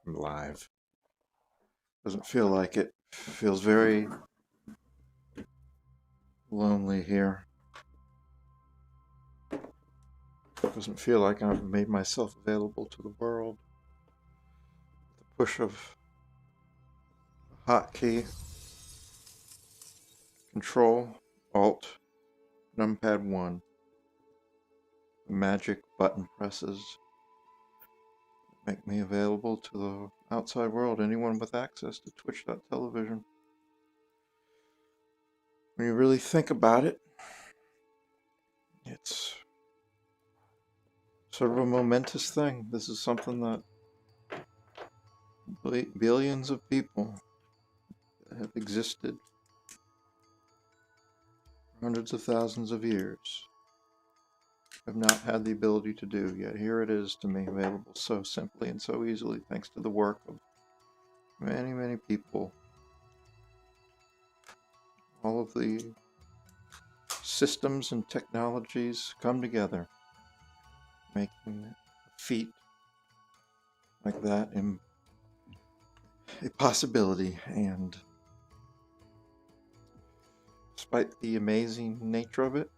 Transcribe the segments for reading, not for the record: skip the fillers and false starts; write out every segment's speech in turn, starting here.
I'm live. Doesn't feel like it. Feels very lonely here. Doesn't feel like I've made myself available to the world. The push of a hotkey, Control, Alt, Numpad 1. The magic button presses make me available to the outside world, anyone with access to Twitch.television. When you really think about it, it's sort of a momentous thing. This is something that billions of people that have existed for hundreds of thousands of years have not had the ability to do, yet here it is to me, available so simply and so easily thanks to the work of many, many people. All of the systems and technologies come together, making a feat like that a possibility. And despite the amazing nature of it,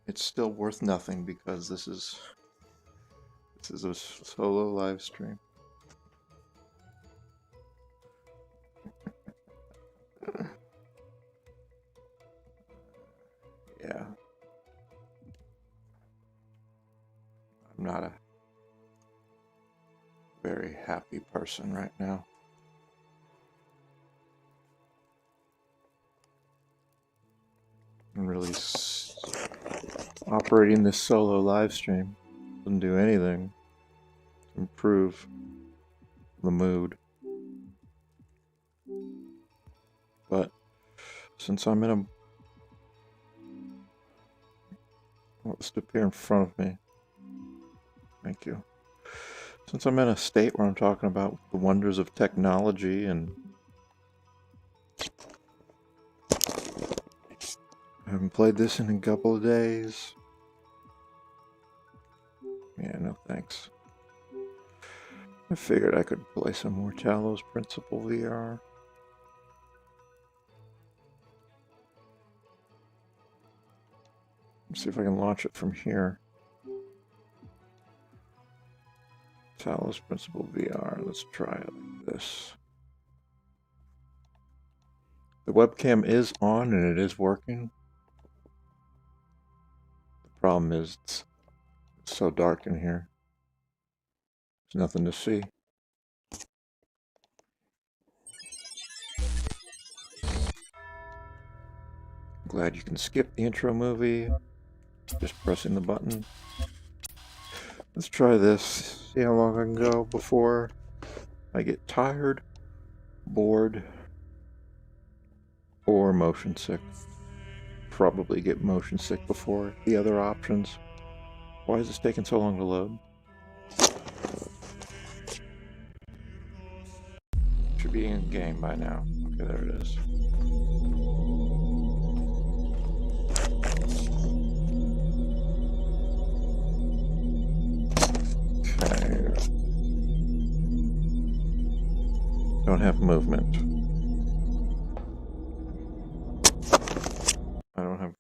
it's still worth nothing because this is a solo live stream. Yeah. I'm not a very happy person right now. I'm really operating this solo live stream doesn't do anything to improve the mood. But since I'm in a what's up here in front of me? Thank you. Since I'm in a state where I'm talking about the wonders of technology and I haven't played this in a couple of days. Yeah, no thanks. I figured I could play some more Talos Principle VR. Let's see if I can launch it from here. Talos Principle VR. Let's try it like this. The webcam is on and it is working. The problem is it's so dark in here. There's nothing to see. Glad you can skip the intro movie. Just pressing the button. Let's try this. See how long I can go before I get tired, bored, or motion sick. Probably get motion sick before the other options. Why is this taking so long to load? Should be in game by now. Okay, there it is. Okay. Don't have movement. I don't have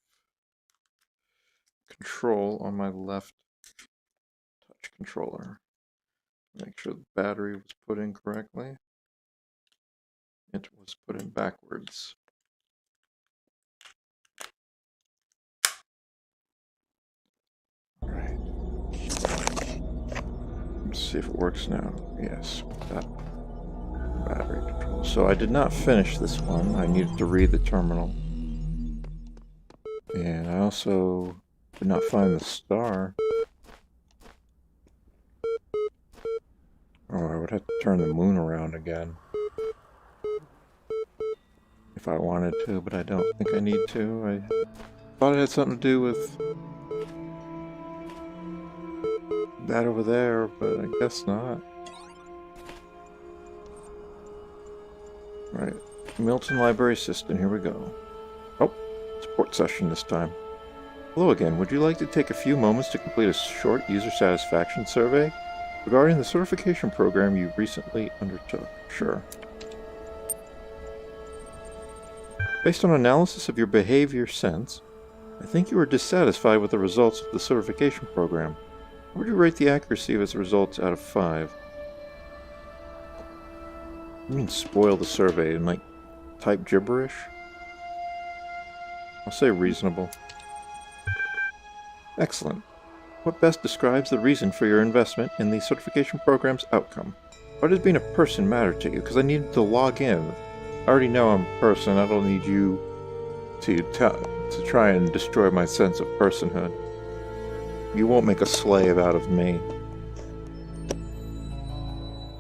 control on my left touch controller. Make sure the battery was put in correctly. It was put in backwards. Alright. Let's see if it works now. Yes, that battery control. So I did not finish this one. I needed to read the terminal. And I also did not find the star. Oh, I would have to turn the moon around again. If I wanted to, but I don't think I need to. I thought it had something to do with that over there, but I guess not. Right, Milton Library System, here we go. Oh, support session this time. Hello again, would you like to take a few moments to complete a short user satisfaction survey? Regarding the certification program you recently undertook. Sure. Based on analysis of your behavior since, I think you are dissatisfied with the results of the certification program. How would you rate the accuracy of its results out of 5? You mean spoil the survey and like type gibberish? I'll say reasonable. Excellent. What best describes the reason for your investment in the certification program's outcome? Why does being a person matter to you? Because I need to log in. I already know I'm a person. I don't need you to try and destroy my sense of personhood. You won't make a slave out of me.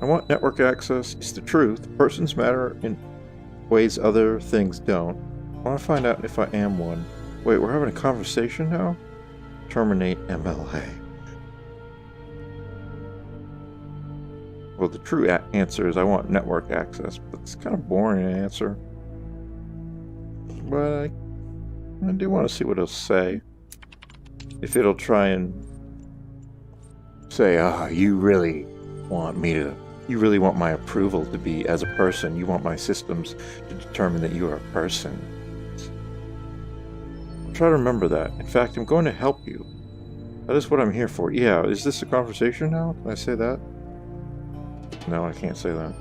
I want network access. It's the truth. Persons matter in ways other things don't. I want to find out if I am one. Wait, we're having a conversation now? Terminate MLA. Well, the true answer is I want network access, but it's kind of boring answer. But I do want to see what it'll say. If it'll try and say, you really want my approval to be as a person. You want my systems to determine that you are a person. I'll try to remember that. In fact, I'm going to help you. That is what I'm here for. Yeah, is this a conversation now? Can I say that? No, I can't say that.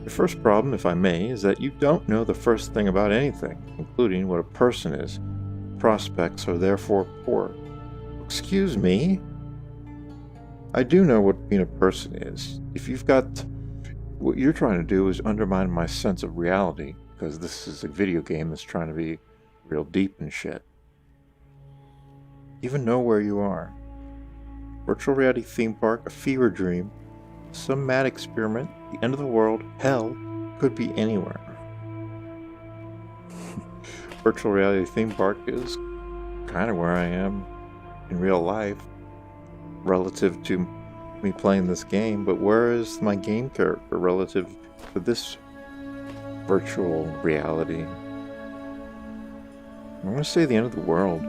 The first problem, if I may, is that you don't know the first thing about anything, including what a person is. Prospects are therefore poor. Excuse me? I do know what being a person is. If you've got... What you're trying to do is undermine my sense of reality, because this is a video game that's trying to be real deep and shit. Even know where you are. Virtual reality theme park, a fever dream, some mad experiment, the end of the world, hell, could be anywhere. Virtual reality theme park is kind of where I am in real life relative to me playing this game, but where is my game character relative to this virtual reality? I want to say the end of the world.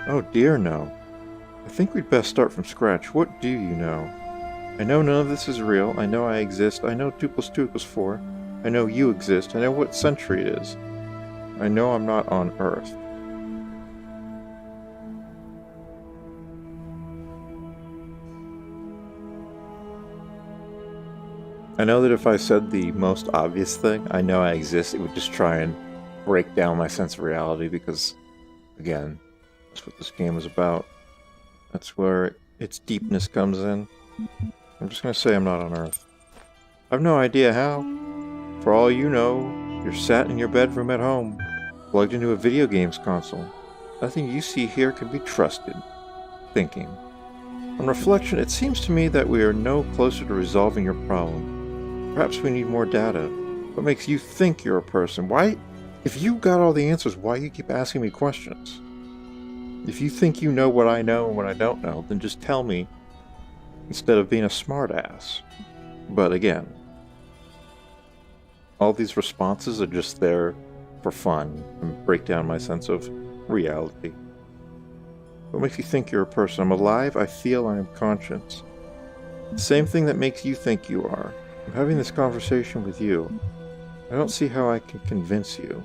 Oh dear, no. I think we'd best start from scratch. What do you know? I know none of this is real. I know I exist. I know 2 + 2 = 4. I know you exist. I know what century it is. I know I'm not on Earth. I know that if I said the most obvious thing, I know I exist, it would just try and break down my sense of reality because, again, that's what this game is about. That's where its deepness comes in. I'm just gonna say I'm not on Earth. I've no idea how. For all you know, you're sat in your bedroom at home, plugged into a video games console. Nothing you see here can be trusted. Thinking. On reflection, it seems to me that we are no closer to resolving your problem. Perhaps we need more data. What makes you think you're a person? Why? If you got all the answers, why you keep asking me questions? If you think you know what I know and what I don't know, then just tell me instead of being a smartass. But again, all these responses are just there for fun and break down my sense of reality. What makes you think you're a person? I'm alive, I feel, I am conscious. The same thing that makes you think you are. I'm having this conversation with you. I don't see how I can convince you.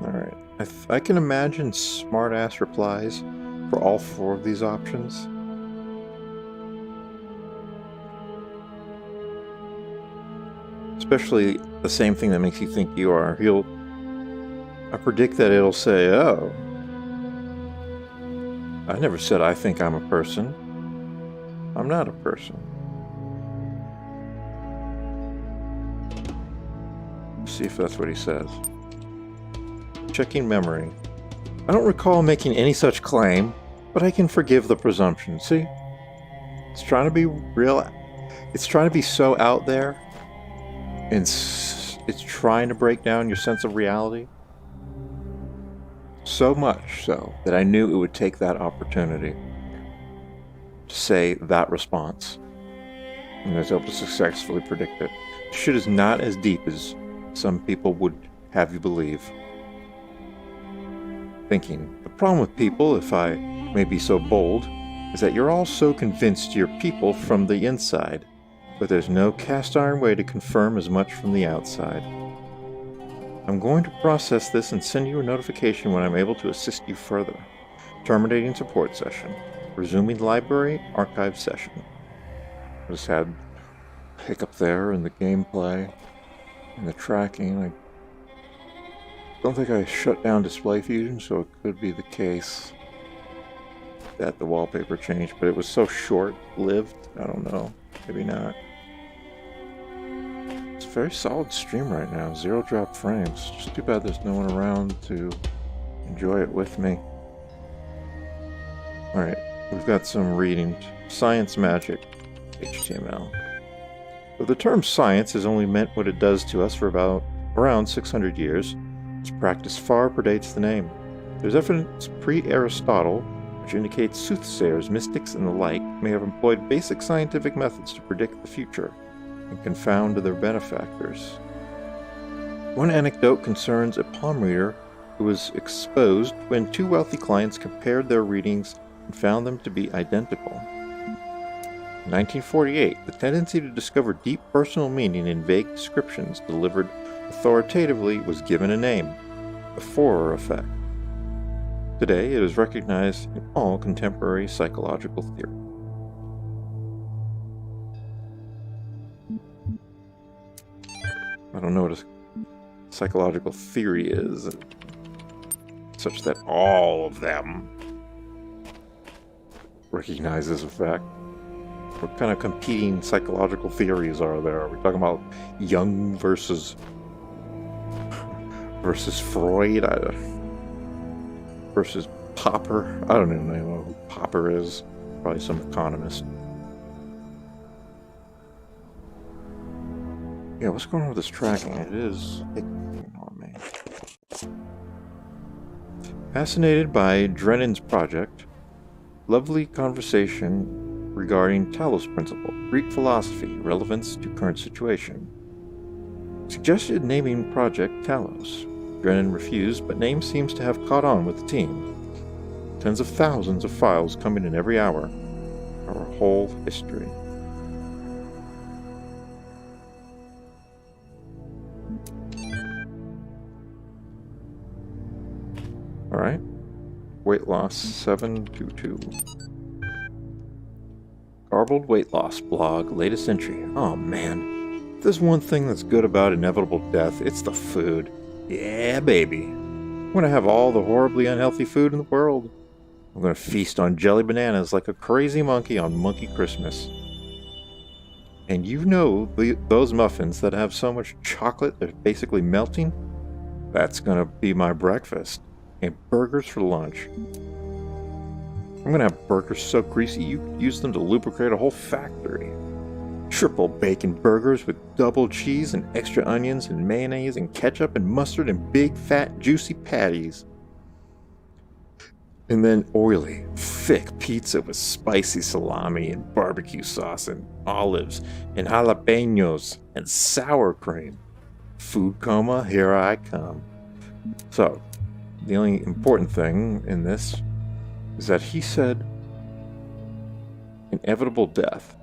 Alright. I can imagine smart-ass replies for all 4 of these options. Especially the same thing that makes you think you are. I predict that it'll say, oh, I never said I think I'm a person. I'm not a person. Let's see if that's what he says. Checking memory. I don't recall making any such claim, but I can forgive the presumption. See? It's trying to be real. It's trying to be so out there. And it's trying to break down your sense of reality. So much so that I knew it would take that opportunity. to say that response. And I was able to successfully predict it. Shit is not as deep as some people would have you believe. Thinking, the problem with people, if I may be so bold, is that you're all so convinced you're people from the inside, but there's no cast iron way to confirm as much from the outside. I'm going to process this and send you a notification when I'm able to assist you further. Terminating support session. Resuming library archive session. I just had a hiccup there in the gameplay and the tracking. I don't think I shut down display fusion, so it could be the case that the wallpaper changed, but it was so short-lived. I don't know. Maybe not. It's a very solid stream right now. 0 drop frames. Just too bad there's no one around to enjoy it with me. Alright, we've got some reading. Science Magic, HTML. So the term science has only meant what it does to us for around 600 years. Its practice far predates the name. There's evidence pre-Aristotle which indicates soothsayers, mystics, and the like may have employed basic scientific methods to predict the future and confound their benefactors. One anecdote concerns a palm reader who was exposed when 2 wealthy clients compared their readings and found them to be identical. In 1948, the tendency to discover deep personal meaning in vague descriptions delivered authoritatively was given a name, the Forer effect. Today, it is recognized in all contemporary psychological theory. I don't know what a psychological theory is, such that all of them recognize this effect. What kind of competing psychological theories are there? Are we talking about Jung versus Freud? Versus Popper? I don't even know who Popper is. Probably some economist. Yeah, what's going on with this tracking? It is hitting on me. Fascinated by Drennan's project. Lovely conversation regarding Talos principle, Greek philosophy, relevance to current situation. Suggested naming project Talos. Drennan refused, but name seems to have caught on with the team. Tens of thousands of files coming in every hour. Our whole history. Alright. Weight loss 722. Garbled weight loss blog, latest entry. Oh man. If there's one thing that's good about inevitable death, it's the food. Yeah, baby. I'm gonna have all the horribly unhealthy food in the world. I'm gonna feast on jelly bananas like a crazy monkey on Monkey Christmas. And you know those muffins that have so much chocolate they're basically melting? That's gonna be my breakfast. And burgers for lunch. I'm gonna have burgers so greasy you could use them to lubricate a whole factory. Triple bacon burgers with double cheese and extra onions and mayonnaise and ketchup and mustard and big fat juicy patties. And then oily, thick pizza with spicy salami and barbecue sauce and olives and jalapenos and sour cream. Food coma, here I come. So, the only important thing in this is that he said inevitable death.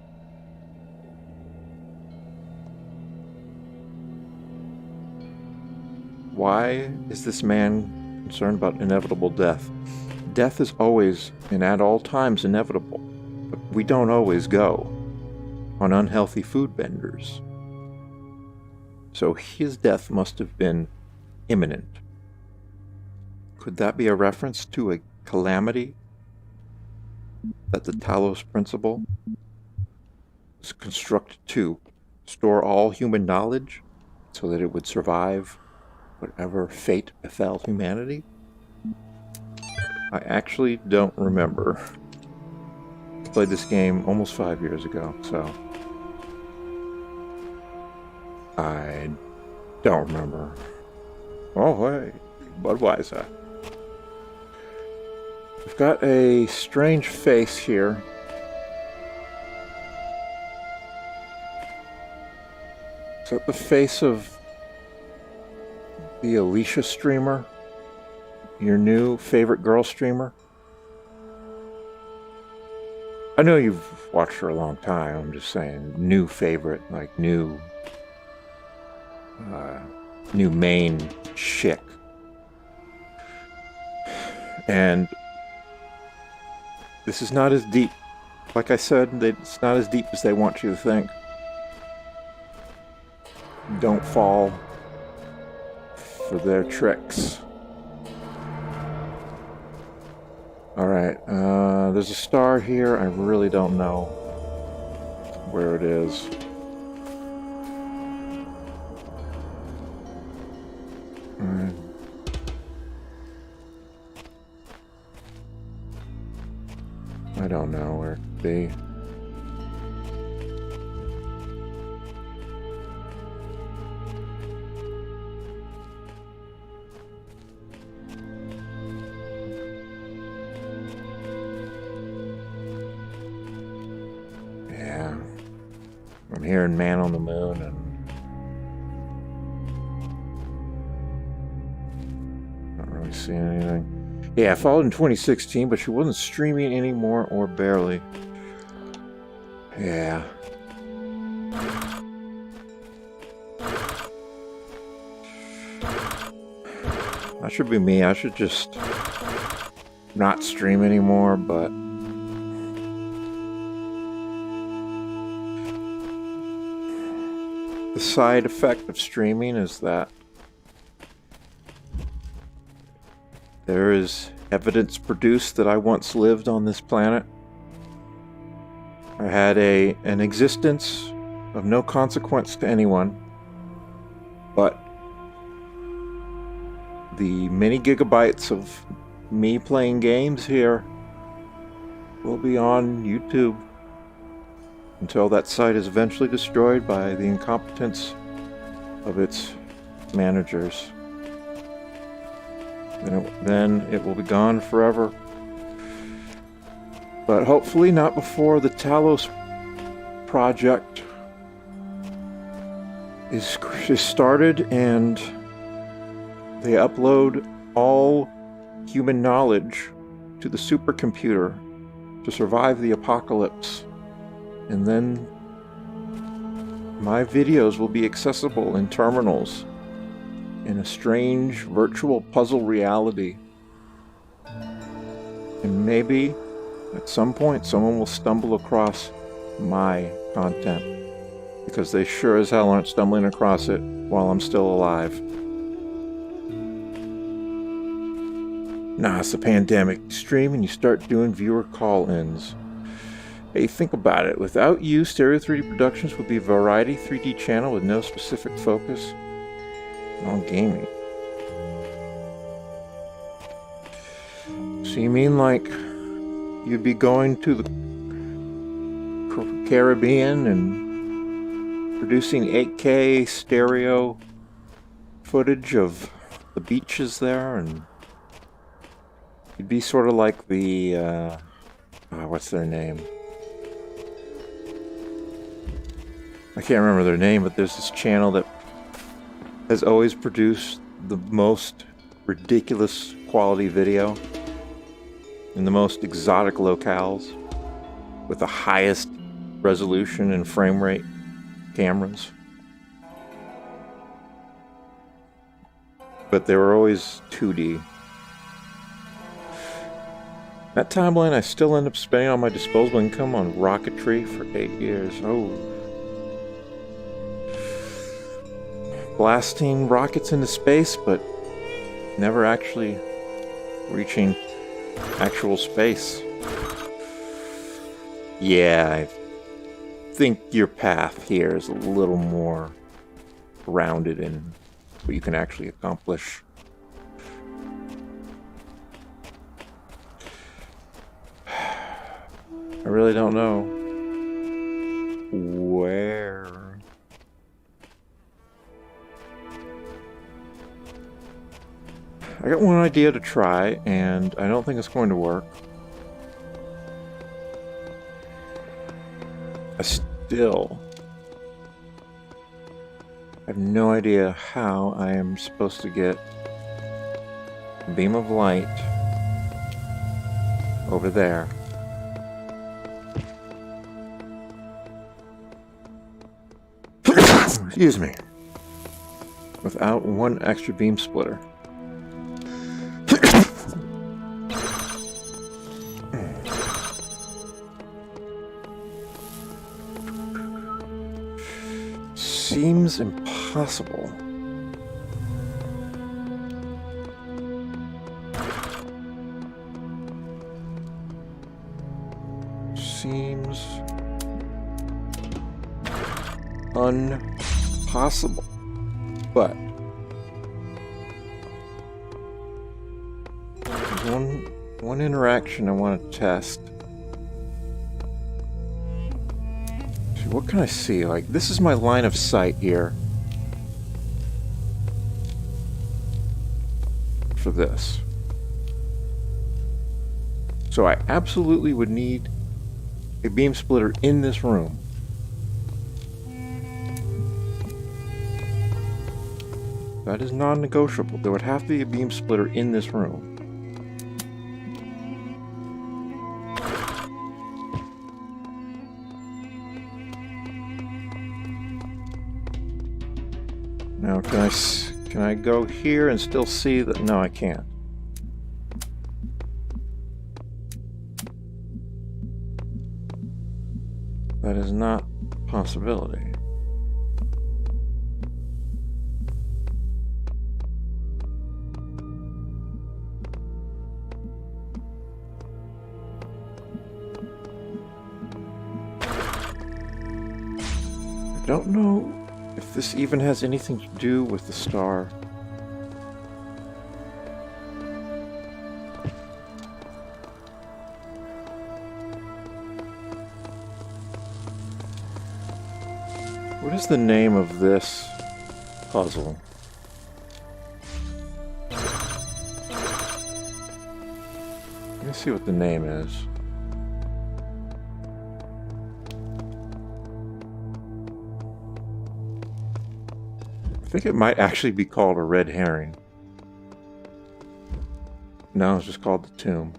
Why is this man concerned about inevitable death? Death is always and at all times inevitable, but we don't always go on unhealthy food benders. So his death must have been imminent. Could that be a reference to a calamity that the Talos principle was constructed to store all human knowledge so that it would survive whatever fate befell humanity? I actually don't remember. I played this game almost 5 years ago, so I don't remember. Oh, hey, Budweiser. We've got a strange face here. Is that the face of the Alicia streamer? Your new favorite girl streamer? I know you've watched her a long time. I'm just saying, new favorite, like new main chick. And this is not as deep. Like I said, it's not as deep as they want you to think. Don't fall for their tricks. Alright, there's a star here. I really don't know where it is. I don't know where it could be. Yeah. I'm hearing Man on the Moon and not really seeing anything. Yeah, I followed in 2016, but she wasn't streaming anymore or barely. Yeah. That should be me. I should just not stream anymore, but the side effect of streaming is that there is evidence produced that I once lived on this planet. I had an existence of no consequence to anyone, but the many gigabytes of me playing games here will be on YouTube until that site is eventually destroyed by the incompetence of its managers. Then it will be gone forever. But hopefully not before the Talos project is started and they upload all human knowledge to the supercomputer to survive the apocalypse. And then my videos will be accessible in terminals in a strange virtual puzzle reality. And maybe at some point someone will stumble across my content, because they sure as hell aren't stumbling across it while I'm still alive. Nah, it's the pandemic. You stream and you start doing viewer call-ins. Hey, think about it. Without you, Stereo 3D Productions would be a variety 3D channel with no specific focus on gaming. So you mean like you'd be going to the Caribbean and producing 8K stereo footage of the beaches there, and you'd be sort of like the what's their name? I can't remember their name, but there's this channel that has always produced the most ridiculous quality video in the most exotic locales with the highest resolution and frame rate cameras. But they were always 2D. That timeline, I still end up spending all my disposable income on rocketry for 8 years. Oh. Blasting rockets into space, but never actually reaching actual space. Yeah, I think your path here is a little more rounded in what you can actually accomplish. I really don't know where. I got one idea to try, and I don't think it's going to work. I still I have no idea how I am supposed to get a beam of light over there. Excuse me. Without one extra beam splitter. Seems impossible. Seems impossible. But there's one interaction I want to test. What can I see? Like, this is my line of sight here for this. So I absolutely would need a beam splitter in this room. That is non-negotiable. There would have to be a beam splitter in this room. Now, can I go here and still see that? No, I can't. That is not a possibility. I don't know if this even has anything to do with the star. What is the name of this puzzle? Let me see what the name is. I think it might actually be called a red herring. No, it's just called the tomb.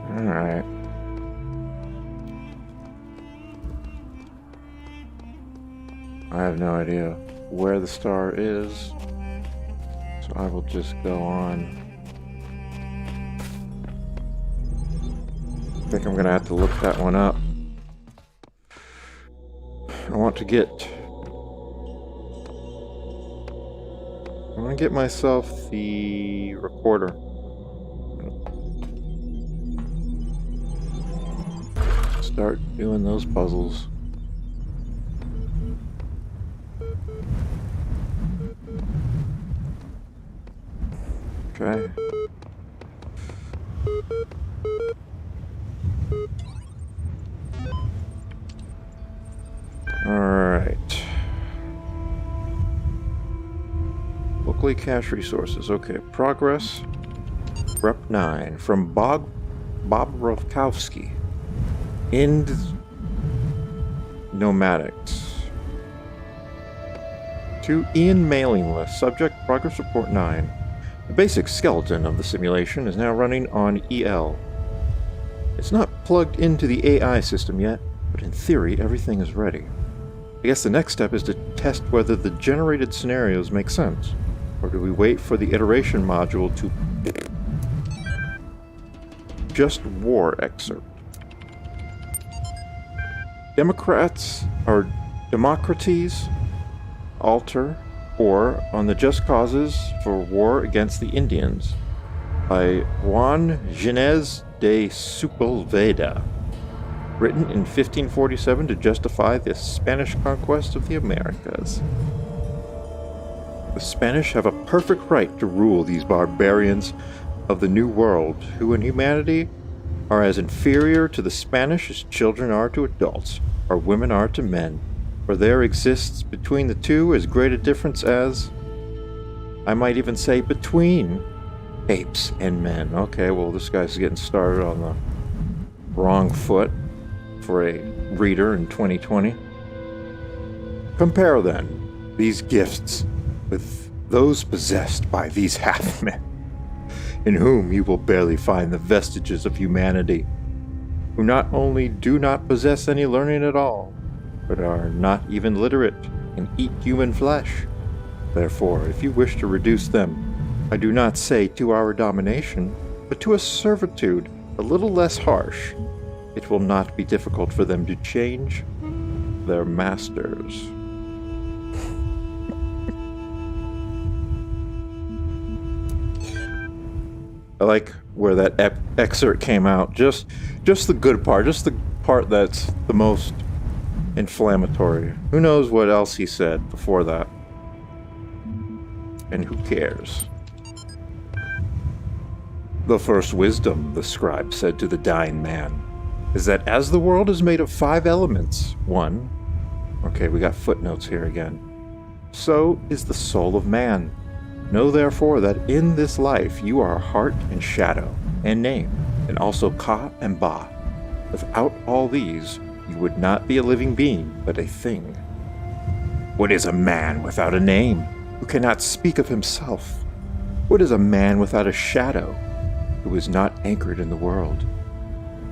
Alright. I have no idea where the star is. So I will just go on. I think I'm gonna have to look that one up. I want to get myself the recorder. Start doing those puzzles. Okay. Alright. Locally cache resources. Okay, progress. Rep 9 from Bob Rofkowski. End Nomadics. To Ian mailing list. Subject progress report 9. The basic skeleton of the simulation is now running on EL. It's not plugged into the AI system yet, but in theory everything is ready. I guess the next step is to test whether the generated scenarios make sense. Or do we wait for the iteration module to... Just war excerpt. Democrates alter or on the just causes for war against the Indians by Juan Ginés de Sepulveda, written in 1547 to justify the Spanish conquest of the Americas. The Spanish have a perfect right to rule these barbarians of the New World, who in humanity are as inferior to the Spanish as children are to adults, or women are to men, for there exists between the two as great a difference as... I might even say between apes and men. Okay, well, this guy's getting started on the wrong foot for a reader in 2020. Compare, then, these gifts with those possessed by these half-men, in whom you will barely find the vestiges of humanity, who not only do not possess any learning at all, but are not even literate and eat human flesh. Therefore, if you wish to reduce them, I do not say to our domination, but to a servitude a little less harsh, it will not be difficult for them to change their masters. I like where that excerpt came out. Just the good part, just the part that's the most inflammatory. Who knows what else he said before that? And who cares? The first wisdom, the scribe said to the dying man, is that as the world is made of 5 elements, one, okay, we got footnotes here again, so is the soul of man. Know therefore that in this life you are heart and shadow and name, and also Ka and Ba. Without all these, you would not be a living being, but a thing. What is a man without a name, who cannot speak of himself? What is a man without a shadow, who is not anchored in the world?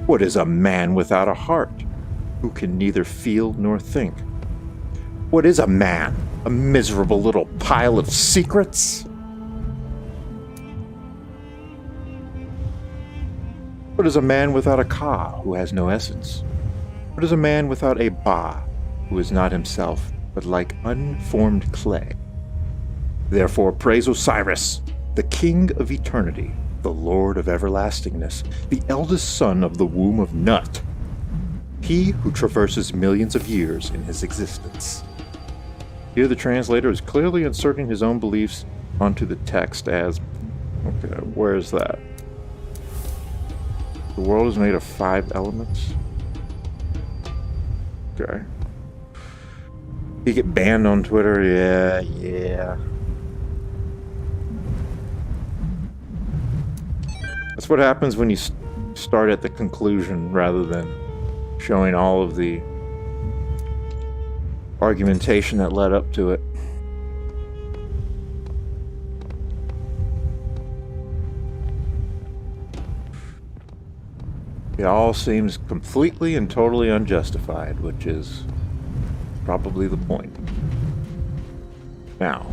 What is a man without a heart, who can neither feel nor think? What is a man? A miserable little pile of secrets? What is a man without a Ka, who has no essence? What is a man without a Ba, who is not himself, but like unformed clay? Therefore praise Osiris, the king of eternity, the lord of everlastingness, the eldest son of the womb of Nut, he who traverses millions of years in his existence. Here the translator is clearly inserting his own beliefs onto the text as, okay, where is that? The world is made of 5 elements? Okay. You get banned on Twitter? Yeah. That's what happens when you start at the conclusion rather than showing all of the argumentation that led up to it. It all seems completely and totally unjustified, which is probably the point. Now,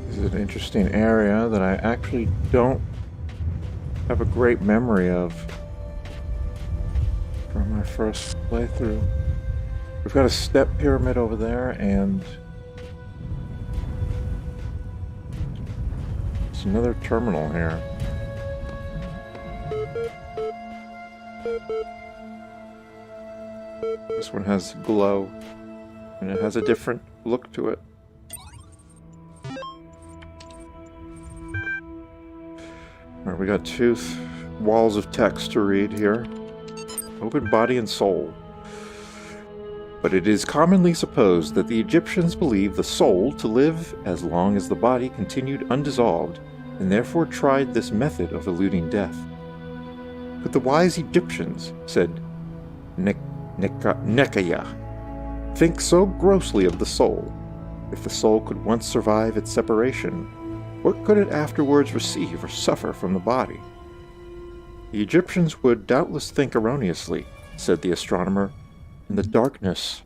this is an interesting area that I actually don't have a great memory of from my first playthrough. We've got a step pyramid over there, and it's another terminal here. This one has glow, and it has a different look to it. Alright, we got 2 walls of text to read here. Open body and soul. But it is commonly supposed that the Egyptians believed the soul to live as long as the body continued undissolved, and therefore tried this method of eluding death. But the wise Egyptians, said Nekaya, think so grossly of the soul. If the soul could once survive its separation, what could it afterwards receive or suffer from the body? The Egyptians would doubtless think erroneously, said the astronomer, in the darkness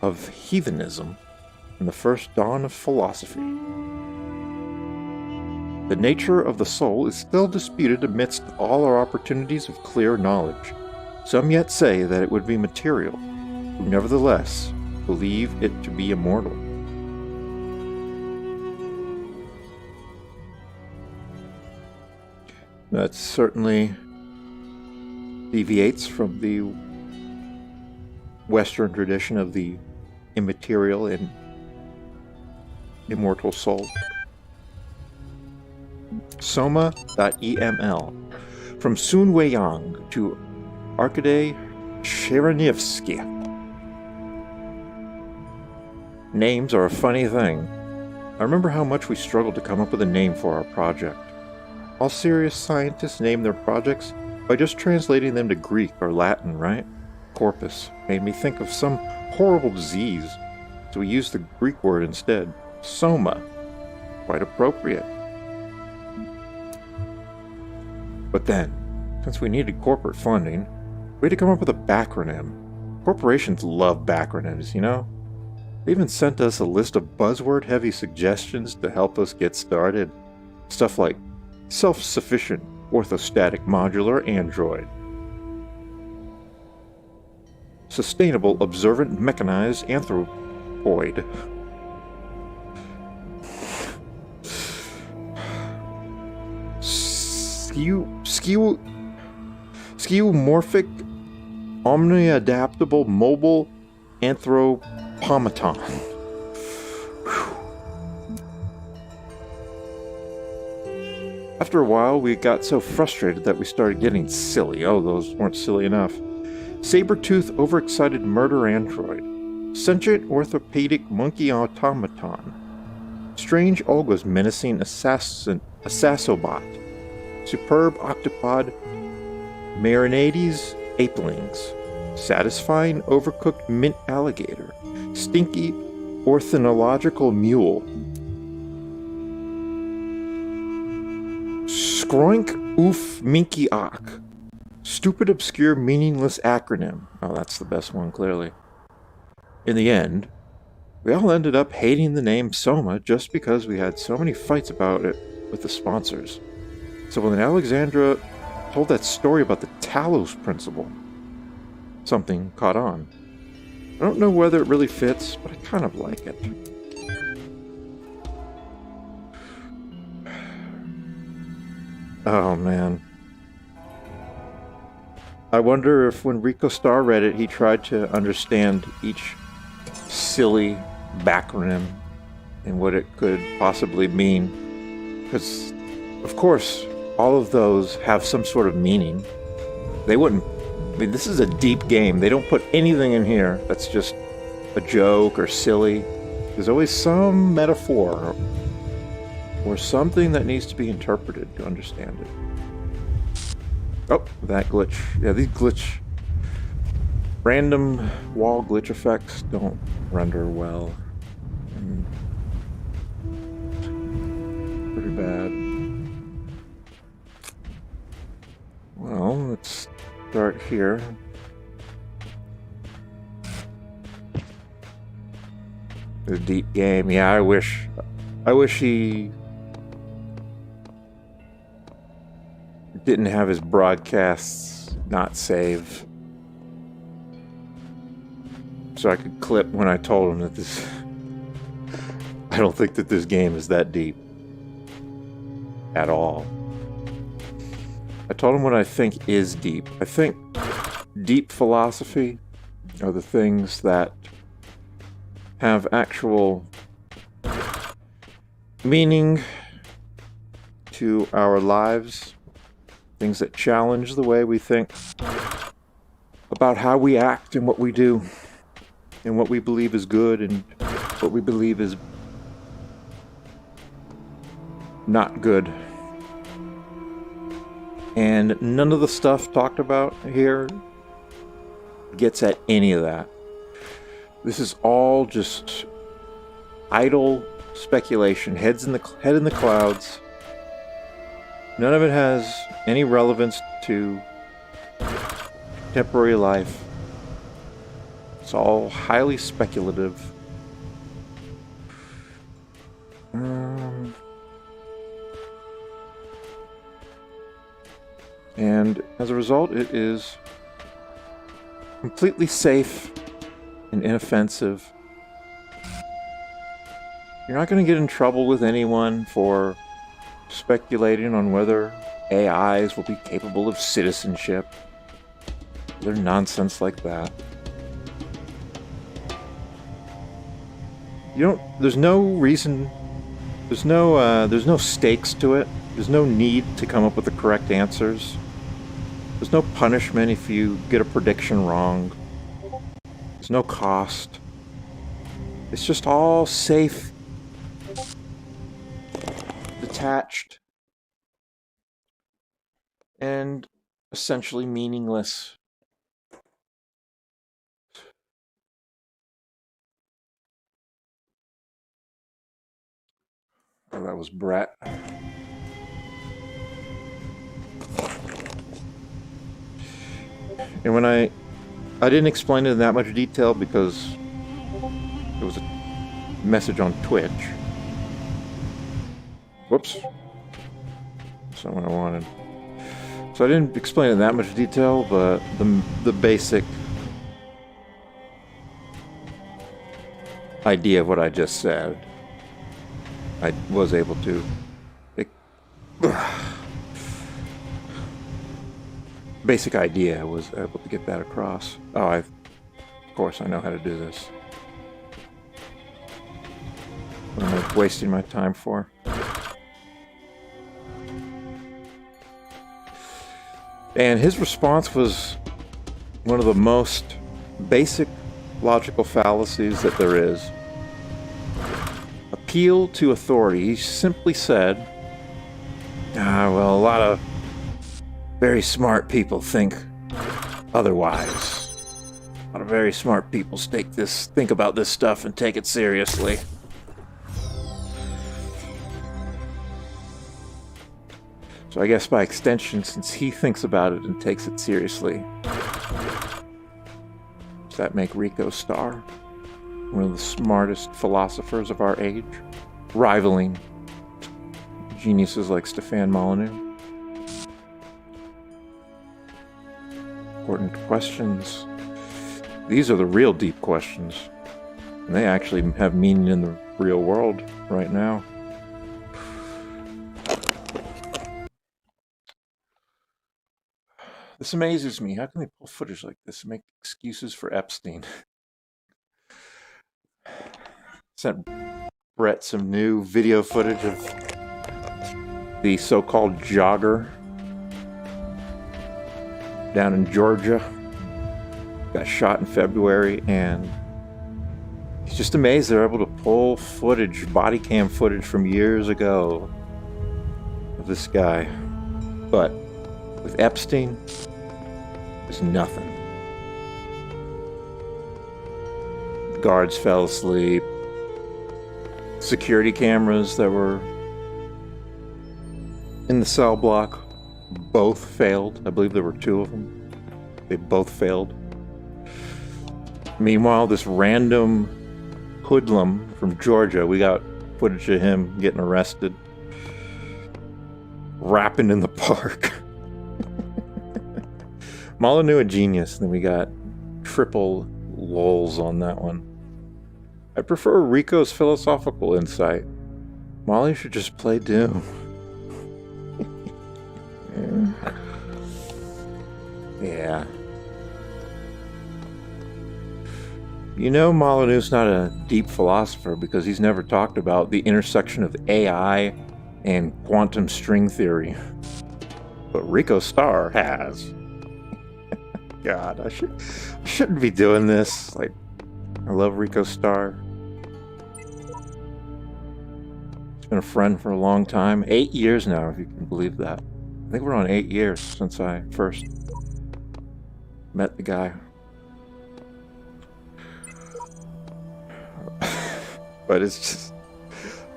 of heathenism and the first dawn of philosophy. The nature of the soul is still disputed amidst all our opportunities of clear knowledge. Some yet say that it would be material, who nevertheless believe it to be immortal. That certainly deviates from the Western tradition of the immaterial and immortal soul. Soma.eml. From Sun Weiyang to Arkady Chernyavsky. Names are a funny thing. I remember how much we struggled to come up with a name for our project. All serious scientists name their projects by just translating them to Greek or Latin, right? Corpus made me think of some horrible disease, so we used the Greek word instead. Soma. Quite appropriate. But then, since we needed corporate funding, we had to come up with a backronym. Corporations love backronyms, you know? They even sent us a list of buzzword-heavy suggestions to help us get started. Stuff like self-sufficient, orthostatic modular android, sustainable observant mechanized anthropoid, skeuomorphic omni-adaptable mobile anthropomaton. After a while, we got so frustrated that we started getting silly. Oh, those weren't silly enough. Saber-tooth, overexcited murder android. Sentient orthopedic monkey automaton. Strange Olga's menacing assassobot. Superb octopod marinades apelings. Satisfying overcooked mint alligator. Stinky ornithological mule. Skroink oof minky ock. Stupid, obscure, meaningless acronym. Oh, that's the best one, clearly. In the end, we all ended up hating the name Soma just because we had so many fights about it with the sponsors. So when Alexandra told that story about the Talos principle, something caught on. I don't know whether it really fits, but I kind of like it. Oh, man. I wonder if when Rico Star read it, he tried to understand each silly backronym and what it could possibly mean. Because, of course, all of those have some sort of meaning. They wouldn't... I mean, this is a deep game. They don't put anything in here that's just a joke or silly. There's always some metaphor or something that needs to be interpreted to understand it. Oh, that glitch. Yeah, these random wall glitch effects don't render well. Pretty bad. Well, let's start here. The deep game. Yeah, I wish he didn't have his broadcasts not save, so I could clip when I told him that this... I don't think that this game is that deep at all. I told him what I think is deep. I think deep philosophy are the things that have actual meaning to our lives. Things that challenge the way we think about how we act and what we do, and what we believe is good and what we believe is not good. And none of the stuff talked about here gets at any of that. This is all just idle speculation, head in the clouds. None of it has any relevance to contemporary life. It's all highly speculative. And as a result, it is completely safe and inoffensive. You're not going to get in trouble with anyone for speculating on whether AIs will be capable of citizenship. They're nonsense like that. There's no reason, there's no stakes to it. There's no need to come up with the correct answers. There's no punishment if you get a prediction wrong. There's no cost. It's just all safe, detached, and essentially meaningless. Oh, that was Brett. And when I didn't explain it in that much detail because it was a message on Twitch. Whoops. That's not what I wanted. So I didn't explain it in that much detail, but the basic idea of what I just said, I was able to. Basic idea, I was able to get that across. Oh, of course I know how to do this. What am I wasting my time for? And his response was one of the most basic logical fallacies that there is. Appeal to authority. He simply said, well, a lot of very smart people think otherwise. A lot of very smart people think about this stuff and take it seriously. So I guess by extension, since he thinks about it and takes it seriously, does that make Rico Starr one of the smartest philosophers of our age, rivaling geniuses like Stefan Molyneux? Important questions. These are the real deep questions. And they actually have meaning in the real world right now. This amazes me. How can they pull footage like this and make excuses for Epstein? Sent Brett some new video footage of the so-called jogger down in Georgia. Got shot in February, and he's just amazed they're able to pull footage, body cam footage from years ago of this guy. But with Epstein, there's nothing. Guards fell asleep. Security cameras that were in the cell block both failed. I believe there were 2 of them. They both failed. Meanwhile, this random hoodlum from Georgia, we got footage of him getting arrested, rapping in the park. Molyneux a genius. Then we got triple lols on that one. I prefer Rico's philosophical insight. Molly should just play Doom. Yeah. You know Molyneux's not a deep philosopher because he's never talked about the intersection of AI and quantum string theory. But Rico Starr has. God, I shouldn't be doing this. Like, I love Rico Starr. He's been a friend for a long time. 8 years now, if you can believe that. I think we're on 8 years since I first met the guy. But it's just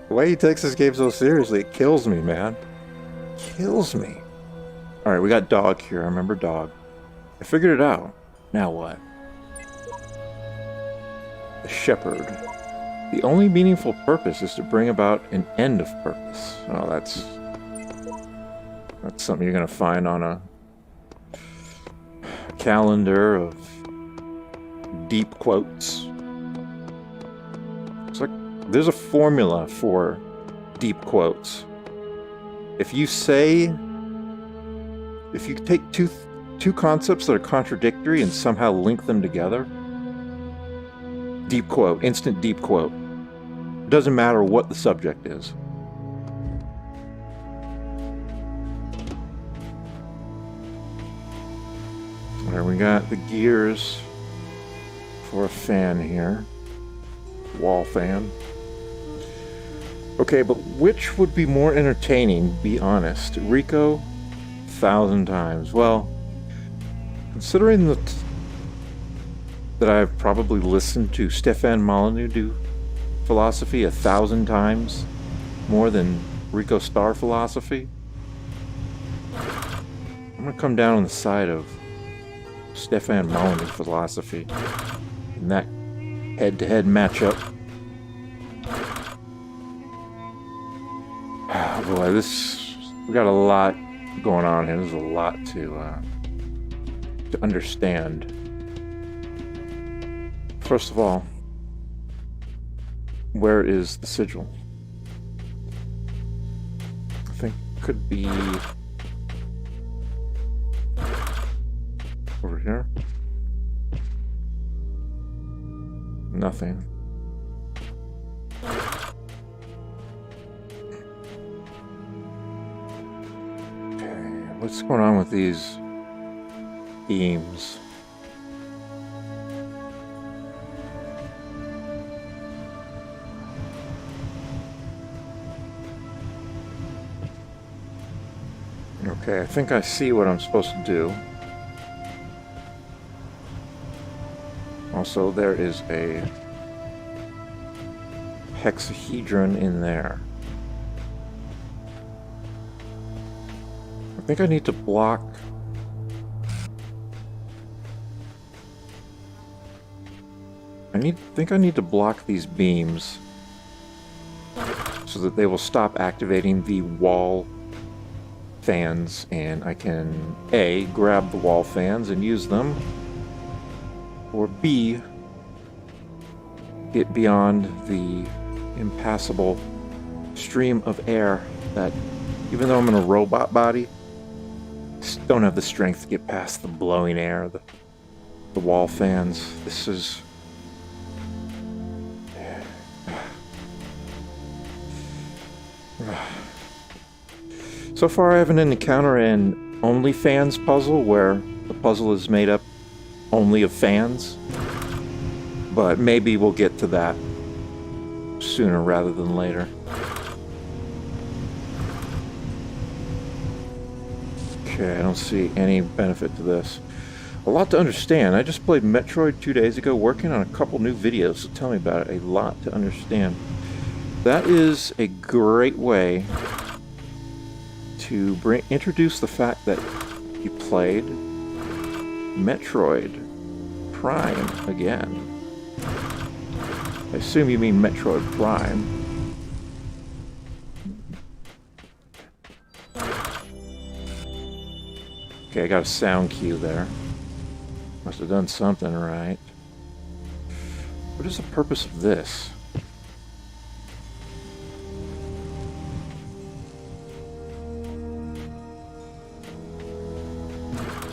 the way he takes this game so seriously, it kills me, man. Kills me. Alright, we got Dog here. I remember Dog. I figured it out. Now what? The shepherd. The only meaningful purpose is to bring about an end of purpose. Oh, that's something you're gonna find on a calendar of deep quotes. It's like there's a formula for deep quotes. If you take two concepts that are contradictory and somehow link them together, deep quote, instant deep quote. Doesn't matter what the subject is. There we got the gears for a fan here. wall fan. Okay, but which would be more entertaining, be honest? Rico, 1,000 times. Well, considering that I've probably listened to Stefan Molyneux do philosophy 1,000 times more than Rico Star philosophy, I'm gonna come down on the side of Stefan Molyneux philosophy in that head-to-head matchup. Boy, we got a lot going on here. There's a lot to understand. First of all, where is the sigil? I think it could be over here. Nothing. What's going on with these beams? Okay, I think I see what I'm supposed to do. Also, there is a hexahedron in there. I think I need to block. I think I need to block these beams so that they will stop activating the wall fans, and I can A, grab the wall fans and use them, or B, get beyond the impassable stream of air that, even though I'm in a robot body, just don't have the strength to get past the blowing air, the wall fans. This is... So far I haven't encountered an only fans puzzle where the puzzle is made up only of fans, but maybe we'll get to that sooner rather than later. Okay, I don't see any benefit to this. A lot to understand. I just played Metroid 2 days ago, working on a couple new videos, so tell me about it. A lot to understand. That is a great way to introduce the fact that you played Metroid Prime again. I assume you mean Metroid Prime. Okay, I got a sound cue there. Must have done something right. What is the purpose of this?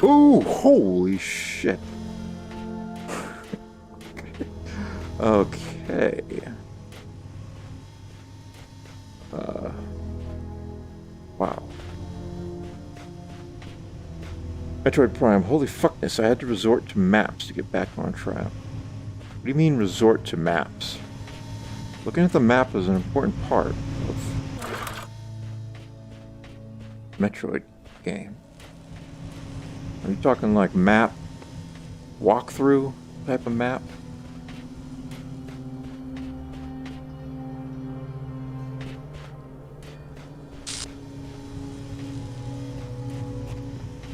Ooh, holy shit. Okay. Wow. Metroid Prime, holy fuckness, I had to resort to maps to get back on track. What do you mean resort to maps? Looking at the map is an important part of Metroid game. Are you talking like map, walkthrough type of map?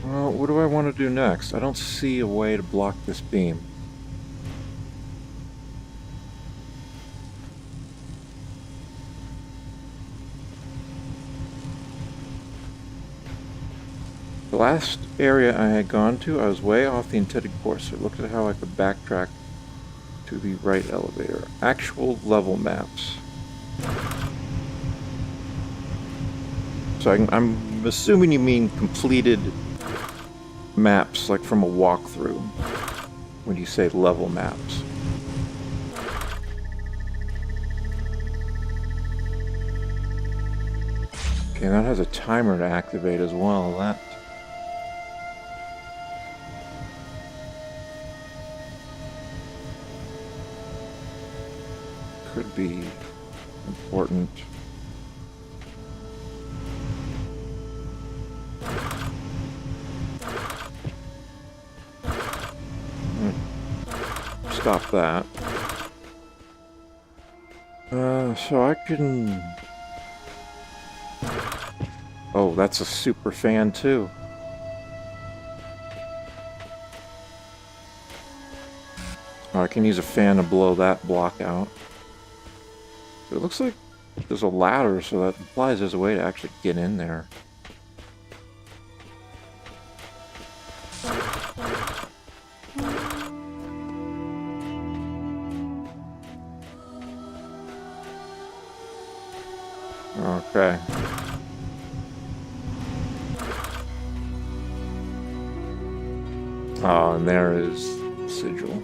Well, what do I want to do next? I don't see a way to block this beam. The last area I had gone to, I was way off the intended course. I looked at how I could backtrack to the right elevator. Actual level maps. So I'm assuming you mean completed maps, like from a walkthrough, when you say level maps. Okay, that has a timer to activate as well. That... could be important. Stop that. So I can... Oh, that's a super fan too. Oh, I can use a fan to blow that block out. It looks like there's a ladder, so that implies there's a way to actually get in there. Okay. Oh, and there is Sigil.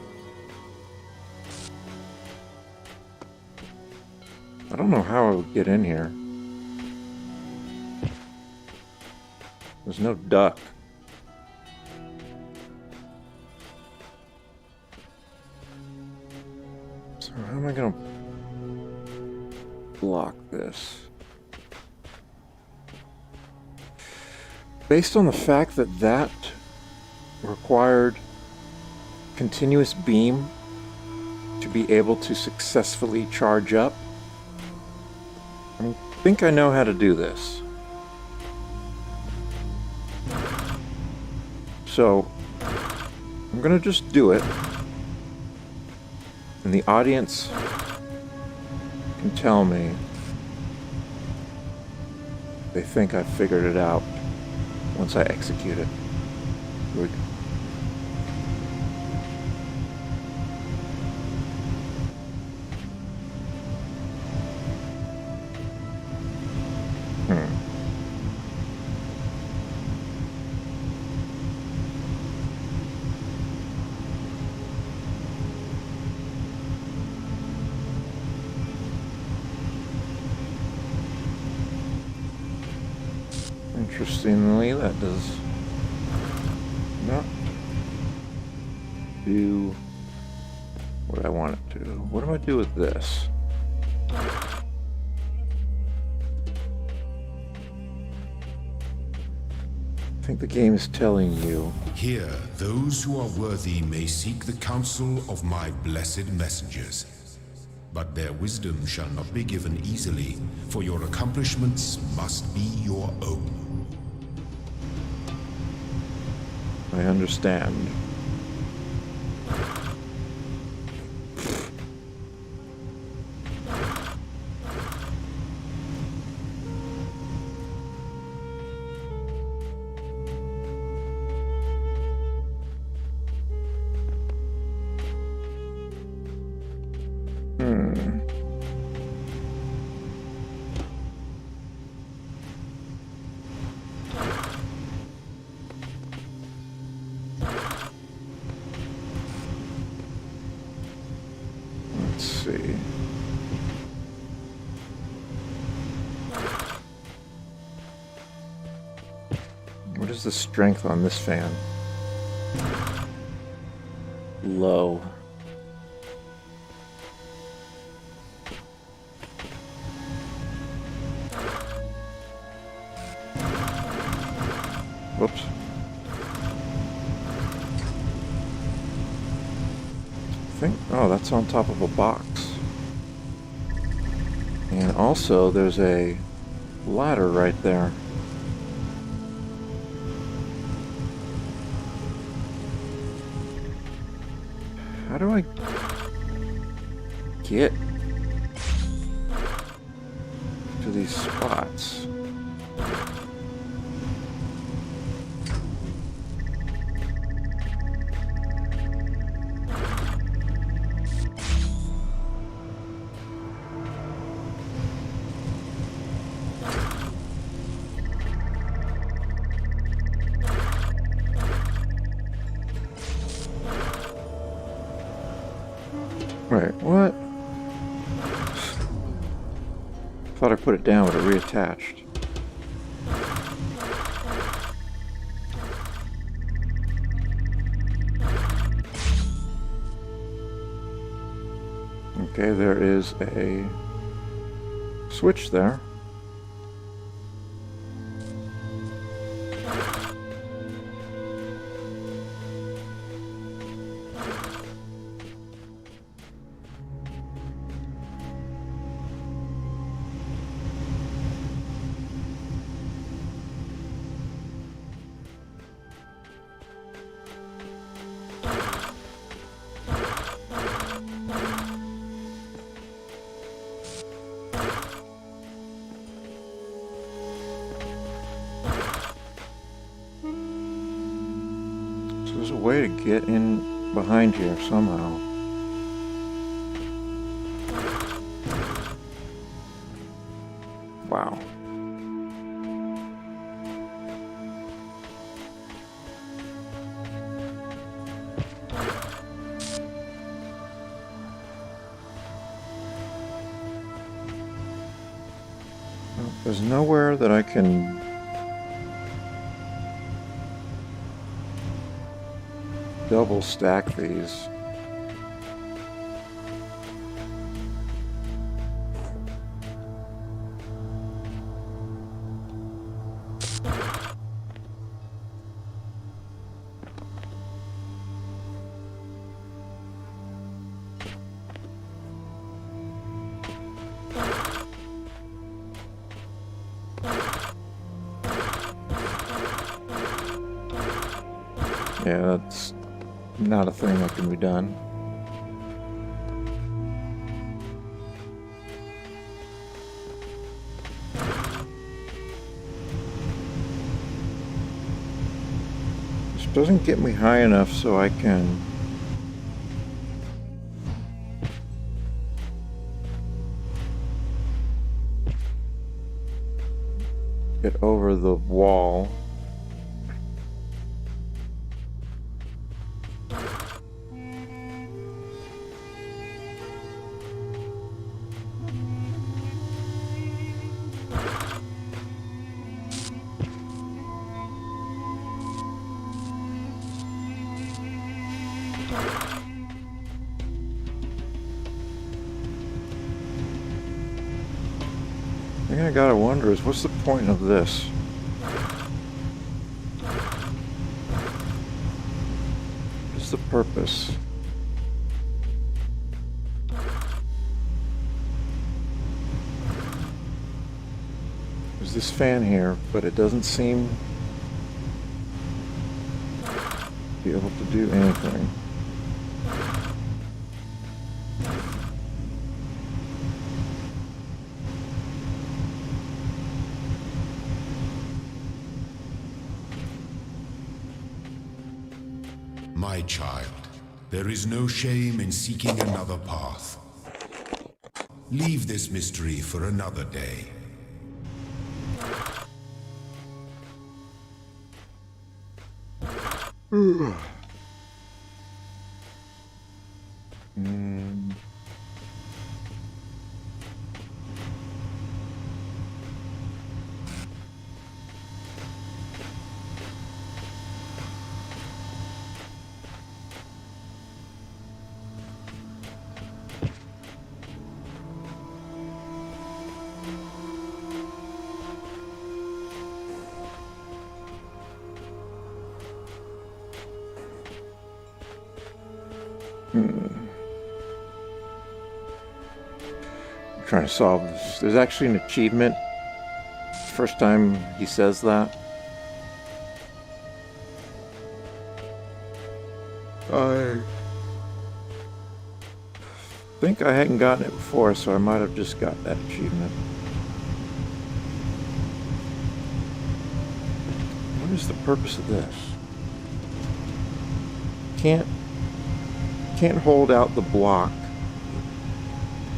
I don't know how I would get in here. There's no duck. So how am I gonna block this? Based on the fact that that required continuous beam to be able to successfully charge up, I think I know how to do this. So I'm gonna just do it, and the audience can tell me they think I've figured it out once I execute it. Here we go. Interestingly, that does not do what I want it to. What do I do with this? I think the game is telling you. Here, those who are worthy may seek the counsel of my blessed messengers. But their wisdom shall not be given easily, for your accomplishments must be your own. I understand. Let's see. What is the strength on this fan? Low. Whoops. Oh, that's on top of a box. And also, there's a ladder right there. How do I get to these spots? Wait, what? Thought I put it down, but it reattached. Okay, there is a switch there. So there's a way to get in behind here somehow. Wow. There's nowhere that I can double stack these. Yeah, that's not a thing that can be done. This doesn't get me high enough so I can get over the wall. The thing I gotta wonder is, what's the point of this? What's the purpose? There's this fan here, but it doesn't seem to be able to do anything. My child, there is no shame in seeking another path. Leave this mystery for another day. I'm trying to solve this. There's actually an achievement. First time he says that. I think I hadn't gotten it before, so I might have just got that achievement. What is the purpose of this? Can't hold out the block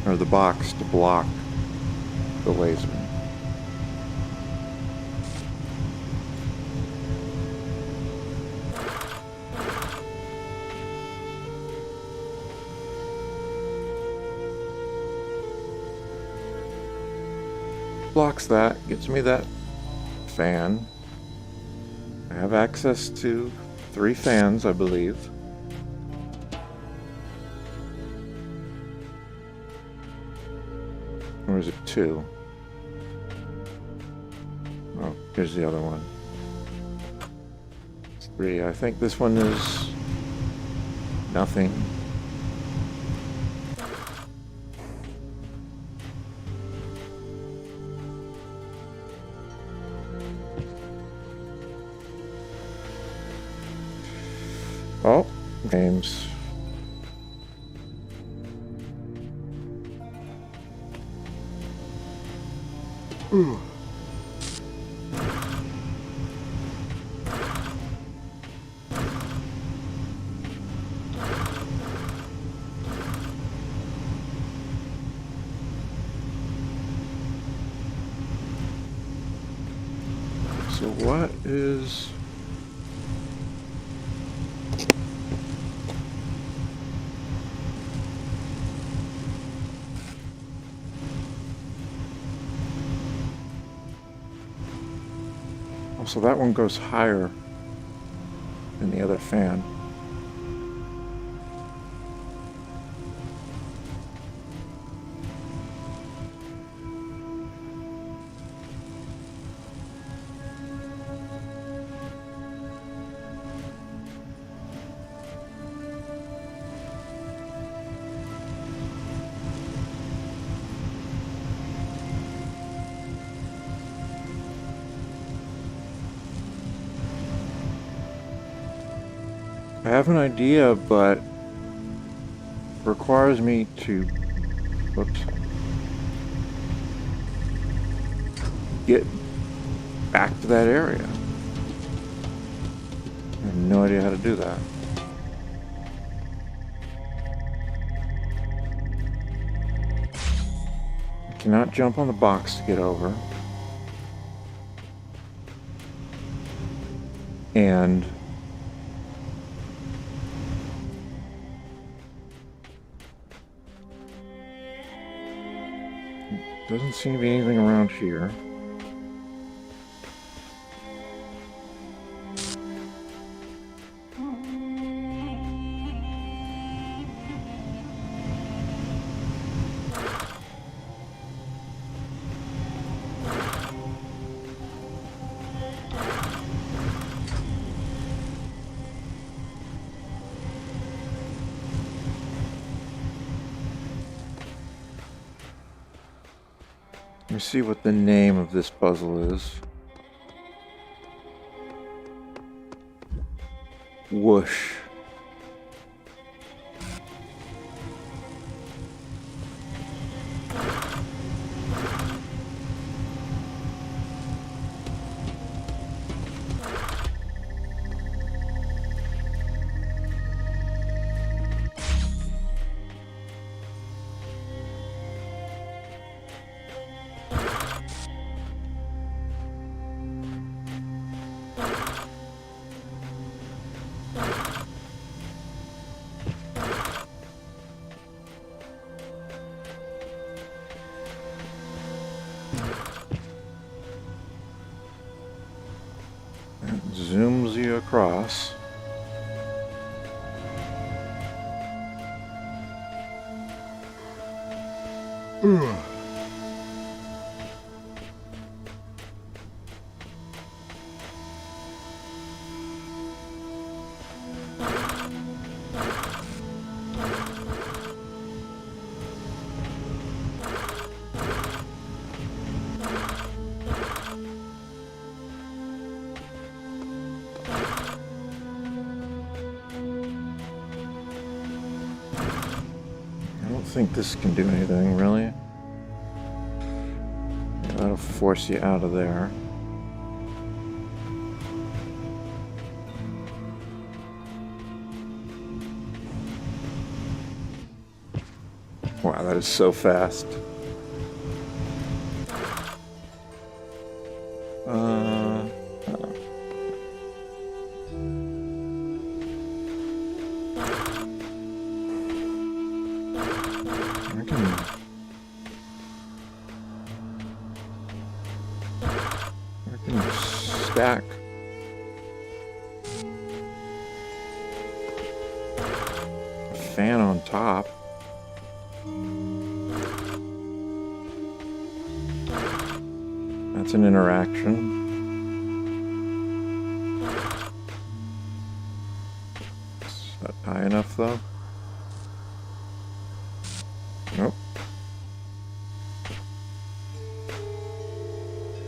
or the box to block the laser. Blocks that, gets me that fan. I have access to 3 fans, I believe. Or is it 2? Oh, here's the other one. It's 3. I think this one is nothing. Oh, games. Ooh. So what is... Oh, so that one goes higher than the other fan. I have an idea, but requires me to, whoops, get back to that area. I have no idea how to do that. I cannot jump on the box to get over. And doesn't seem to be anything around here. Let me see what the name of this puzzle is. Whoosh. That zooms you across. I don't think this can do anything, really. Yeah, that'll force you out of there. Wow, that is so fast. I can stack a fan on top. That's an interaction. Is that high enough, though? Nope.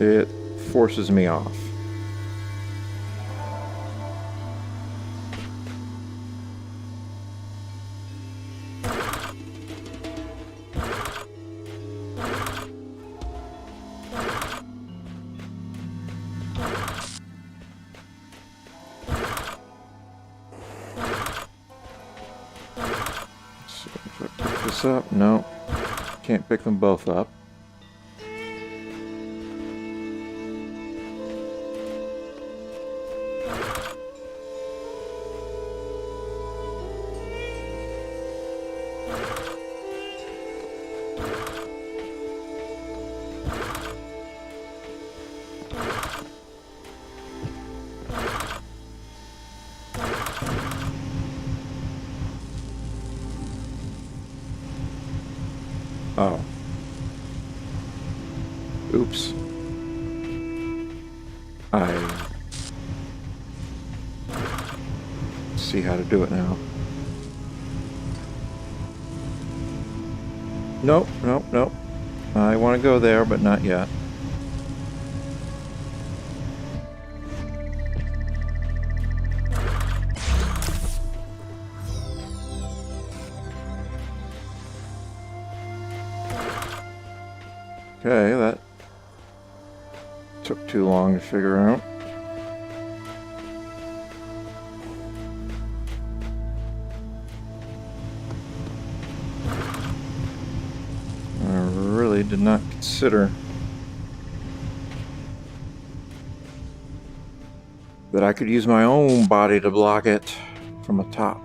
It forces me off. So if I pick this up, no, can't pick them both up. Oh. Oops. I see how to do it now. Nope, nope, nope. I want to go there, but not yet. Okay, that took too long to figure out. I really did not consider that I could use my own body to block it from atop.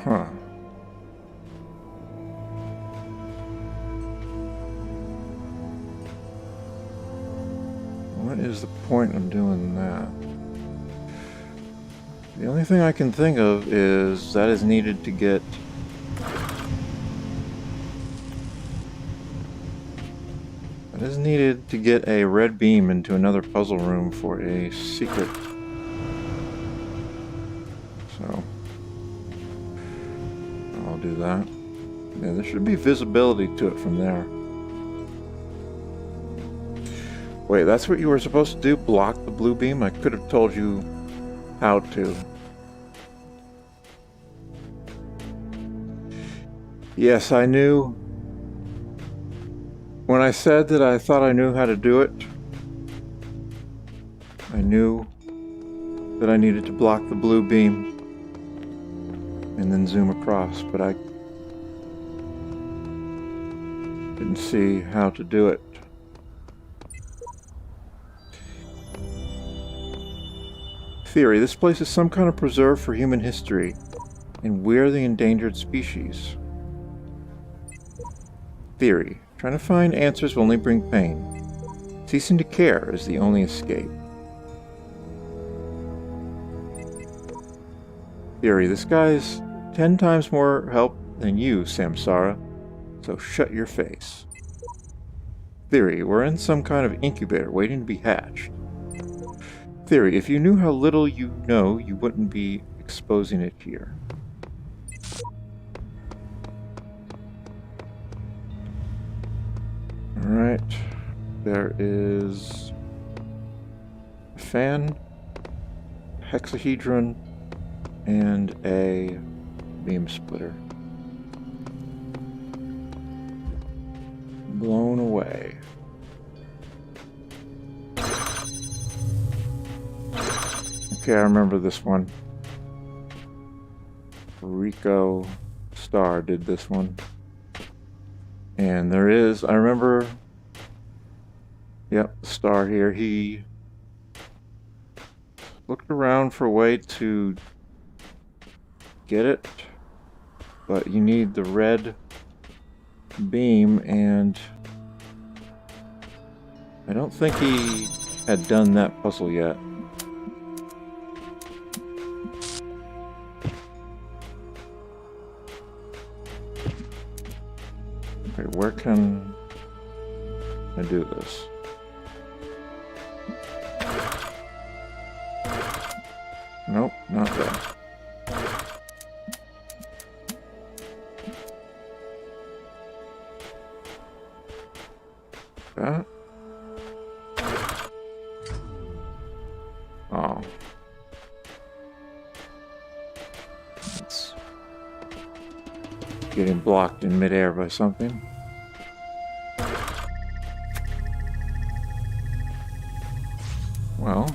Huh. What is the point of doing that? The only thing I can think of is that is needed to get a red beam into another puzzle room for a secret. So I'll do that. Yeah, there should be visibility to it from there. Wait, that's what you were supposed to do? Block the blue beam? I could have told you how to. Yes, I knew. When I said that I thought I knew how to do it, I knew that I needed to block the blue beam and then zoom across, but I didn't see how to do it. Theory: this place is some kind of preserve for human history, and we're the endangered species. Theory: trying to find answers will only bring pain. Ceasing to care is the only escape. Theory: this guy's 10 times more help than you, Samsara, so shut your face. Theory: we're in some kind of incubator waiting to be hatched. Theory: if you knew how little you know, you wouldn't be exposing it here. Alright, there is a fan, hexahedron, and a beam splitter. Blown away. Okay, I remember this one. Rico Star did this one. And there is, I remember, yep, Star here, he looked around for a way to get it, but you need the red beam, and I don't think he had done that puzzle yet. Okay, where can I do this? Nope, not there. That? Oh. It's getting blocked in midair by something. Well.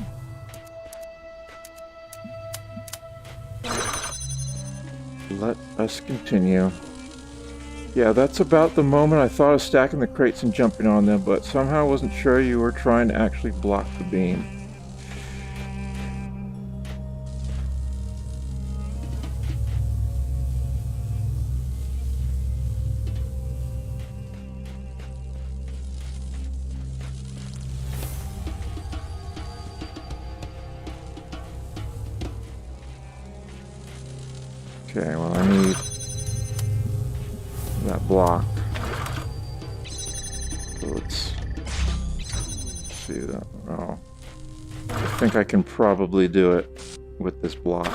Let us continue. Yeah, that's about the moment I thought of stacking the crates and jumping on them, but somehow wasn't sure you were trying to actually block the beam. Okay, well I need that block. So let's see that. Oh. I think I can probably do it with this block.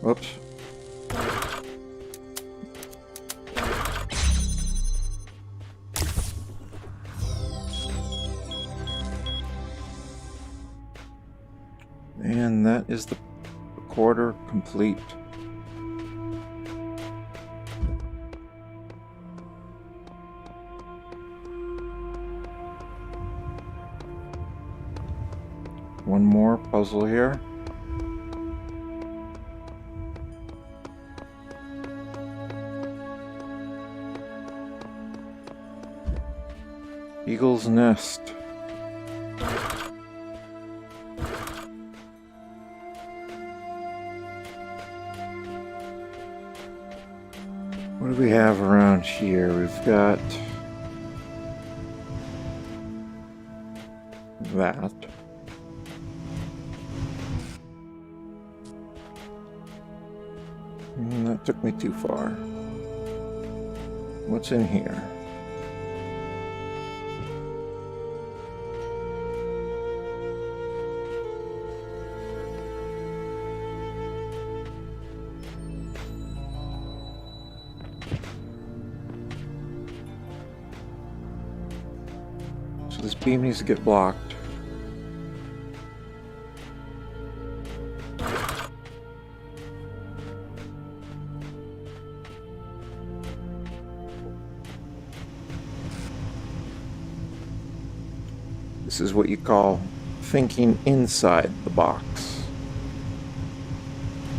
Whoops. And that is the quarter complete. One more puzzle here. Eagle's nest. What do we have around here? We've got that. And that took me too far. What's in here? So this beam needs to get blocked. This is what you call thinking inside the box.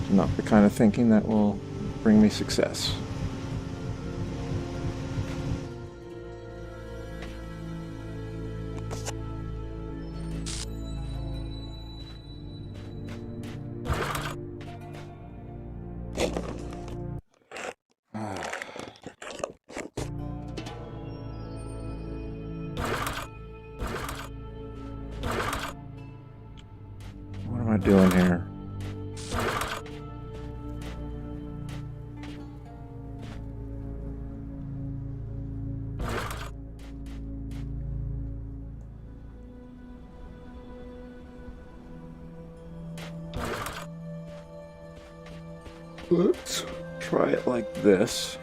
It's not the kind of thinking that will bring me success. What am I doing here? Let's try it like this.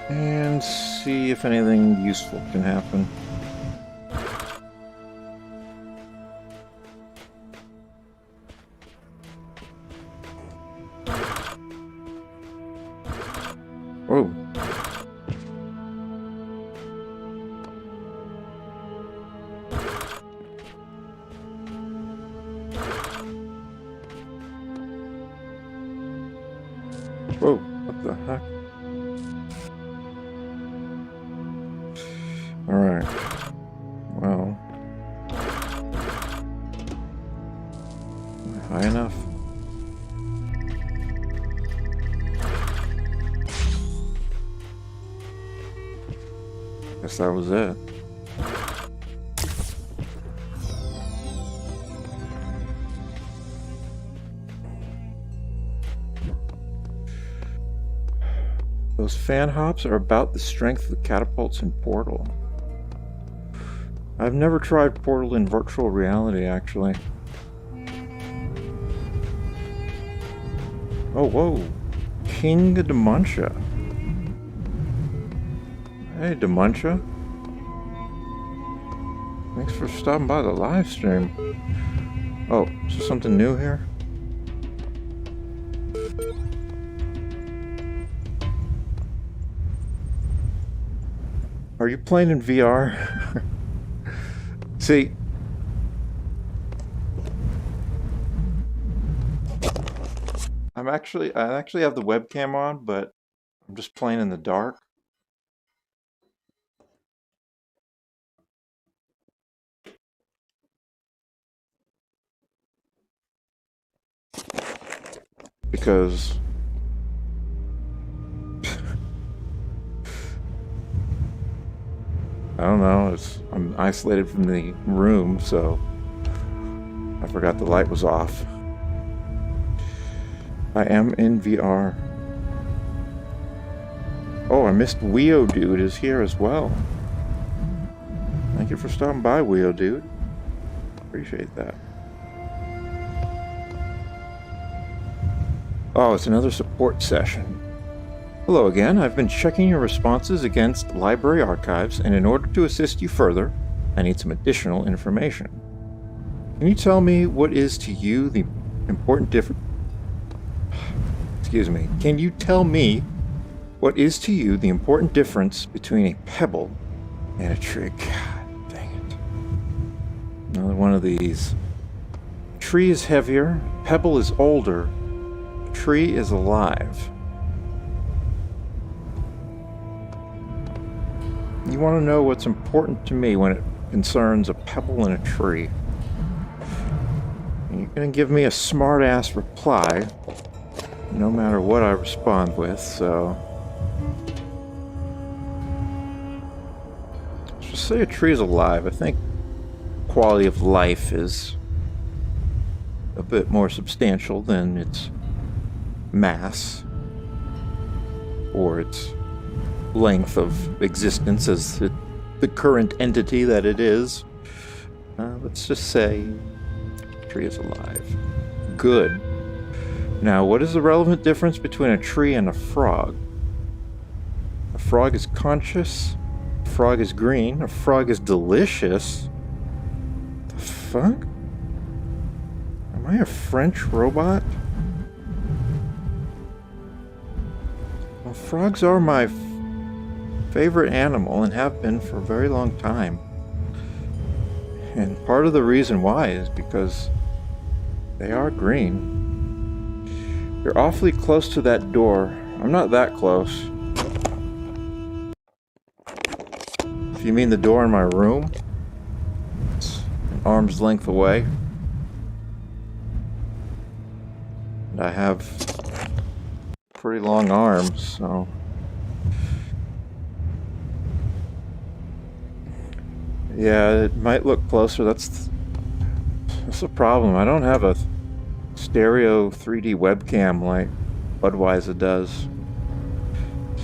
And see if anything useful can happen. Oh. Whoa, what the heck? Alright. Well. Am I high enough? Guess that was it. Those fan hops are about the strength of the catapults in Portal. I've never tried Portal in virtual reality, actually. Oh, whoa. King Demuncia. Hey, Demuncia. Thanks for stopping by the live stream. Oh, is there something new here? Are you playing in VR? See, I actually have the webcam on, but I'm just playing in the dark. Because I don't know, I'm isolated from the room, so I forgot the light was off. I am in VR. Oh, I missed Weo Dude is here as well. Thank you for stopping by, Weo Dude. Appreciate that. Oh, it's another support session. Hello again. I've been checking your responses against library archives, and in order to assist you further, I need some additional information. Can you tell me what is to you the important difference? Excuse me. Can you tell me what is to you the important difference between a pebble and a tree? God dang it. Another one of these. Tree is heavier, pebble is older, tree is alive. You want to know what's important to me when it concerns a pebble and a tree. And you're going to give me a smart-ass reply, no matter what I respond with, so... Let's just say a tree is alive. I think quality of life is a bit more substantial than its mass, or its length of existence as the current entity that it is. Let's just say the tree is alive. Good. Now, what is the relevant difference between a tree and a frog? A frog is conscious, a frog is green, a frog is delicious. The fuck? Am I a French robot? Well, frogs are my favorite animal and have been for a very long time. And part of the reason why is because they are green. You're awfully close to that door. I'm not that close. If you mean the door in my room, it's an arm's length away. And I have pretty long arms, so... Yeah, it might look closer. That's the problem. I don't have a stereo 3D webcam like Budweiser does.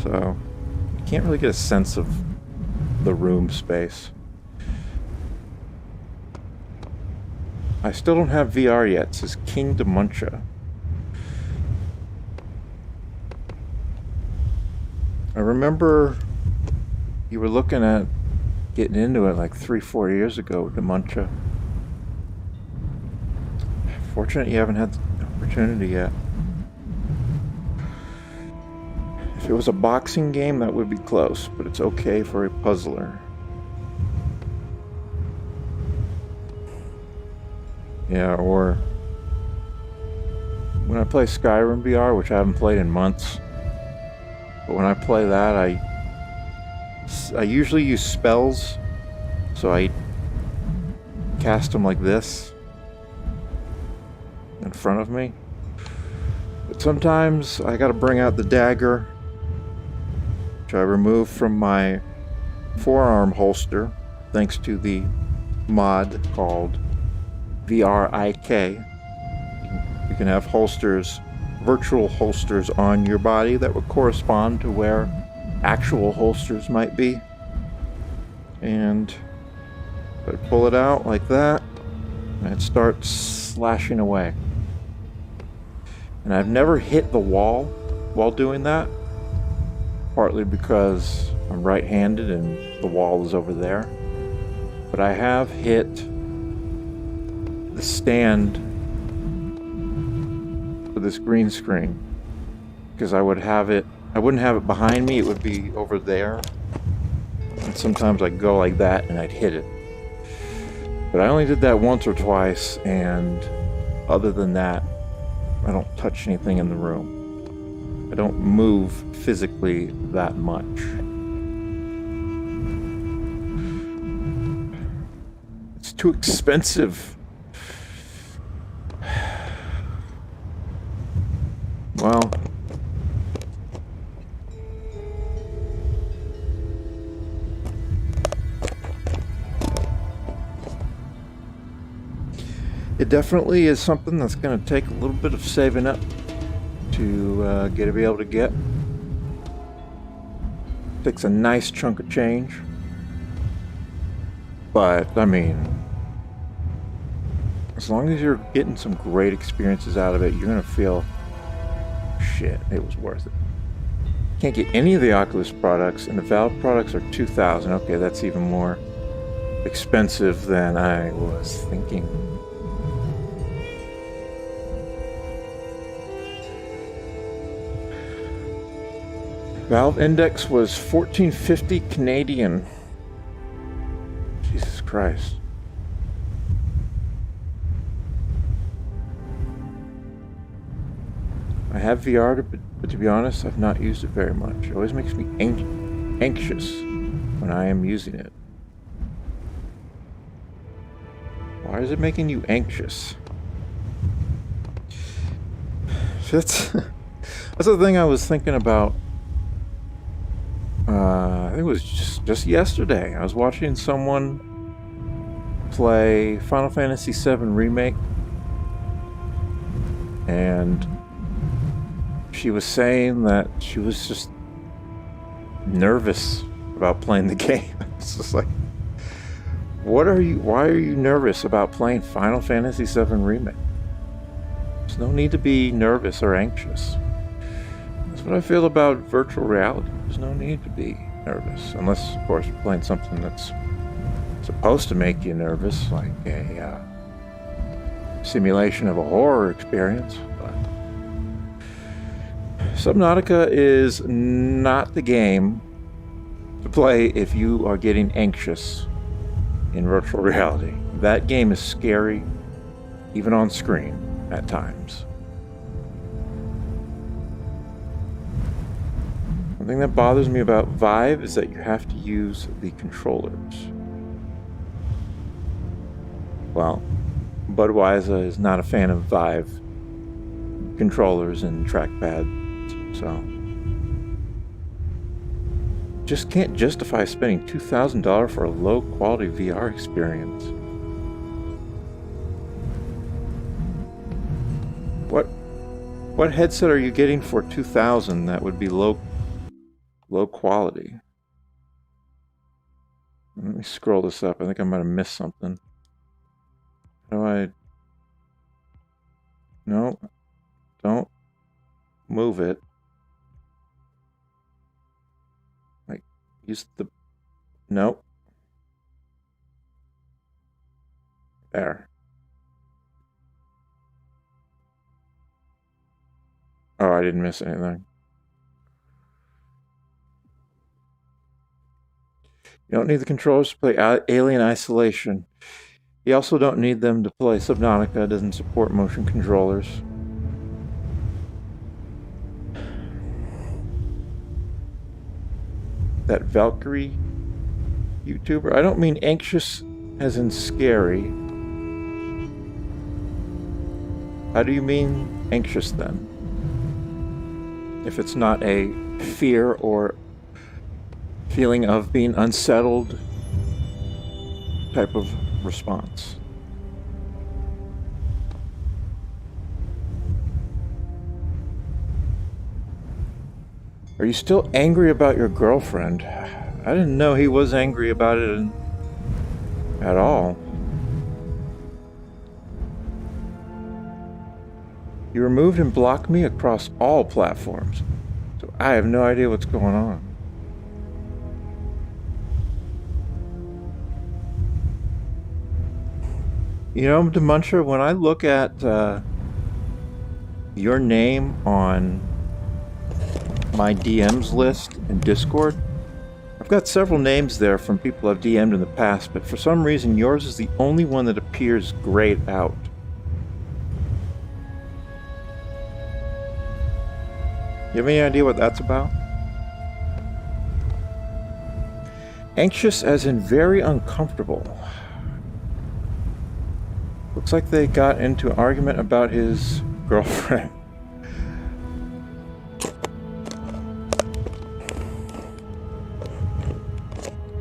So, you can't really get a sense of the room space. I still don't have VR yet. It says King Demuncia. I remember you were looking at getting into it like 3-4 years ago with Demuncia. Fortunate you haven't had the opportunity yet. If it was a boxing game, that would be close, but it's okay for a puzzler. Yeah, or when I play Skyrim VR, which I haven't played in months, but when I play that, I usually use spells, so I cast them like this in front of me. But sometimes I gotta bring out the dagger, which I remove from my forearm holster, thanks to the mod called VRIK. You can have holsters, virtual holsters on your body that would correspond to where actual holsters might be. And I pull it out like that, and it starts slashing away. And I've never hit the wall while doing that, partly because I'm right-handed and the wall is over there. But I have hit the stand for this green screen, because I wouldn't have it behind me, it would be over there. And sometimes I'd go like that and I'd hit it. But I only did that once or twice, and other than that, I don't touch anything in the room. I don't move physically that much. It's too expensive. Well, it definitely is something that's going to take a little bit of saving up to be able to get. Takes a nice chunk of change. But, I mean, as long as you're getting some great experiences out of it, you're going to feel, shit, it was worth it. Can't get any of the Oculus products, and the Valve products are $2,000. Okay, that's even more expensive than I was thinking. Valve Index was $14.50 Canadian. Jesus Christ. I have VR, but to be honest, I've not used it very much. It always makes me anxious when I am using it. Why is it making you anxious? That's the thing I was thinking about. I think it was just yesterday. I was watching someone play Final Fantasy VII Remake, and she was saying that she was just nervous about playing the game. It's just like, why are you nervous about playing Final Fantasy VII Remake? There's no need to be nervous or anxious. That's what I feel about virtual reality. There's no need to be nervous, unless, of course, you're playing something that's supposed to make you nervous, like a simulation of a horror experience. But Subnautica is not the game to play if you are getting anxious in virtual reality. That game is scary, even on screen, at times. One thing that bothers me about Vive is that you have to use the controllers. Well, Budweiser is not a fan of Vive controllers and trackpads, so just can't justify spending $2,000 for a low-quality VR experience. What headset are you getting for $2,000 that would be low quality? Let me scroll this up. I think I might have missed something. No, don't move it. Like, use the, nope. There. Oh, I didn't miss anything. You don't need the controllers to play Alien Isolation. You also don't need them to play Subnautica. It doesn't support motion controllers. that Valkyrie YouTuber? I don't mean anxious as in scary. How do you mean anxious then? If it's not a fear or feeling of being unsettled type of response. Are you still angry about your girlfriend? I didn't know he was angry about it at all. You removed and blocked me across all platforms, so I have no idea what's going on. You know, Demuncher, when I look at your name on my DMs list in Discord, I've got several names there from people I've DM'd in the past, but for some reason yours is the only one that appears grayed out. You have any idea what that's about? Anxious as in very uncomfortable. Looks like they got into an argument about his girlfriend.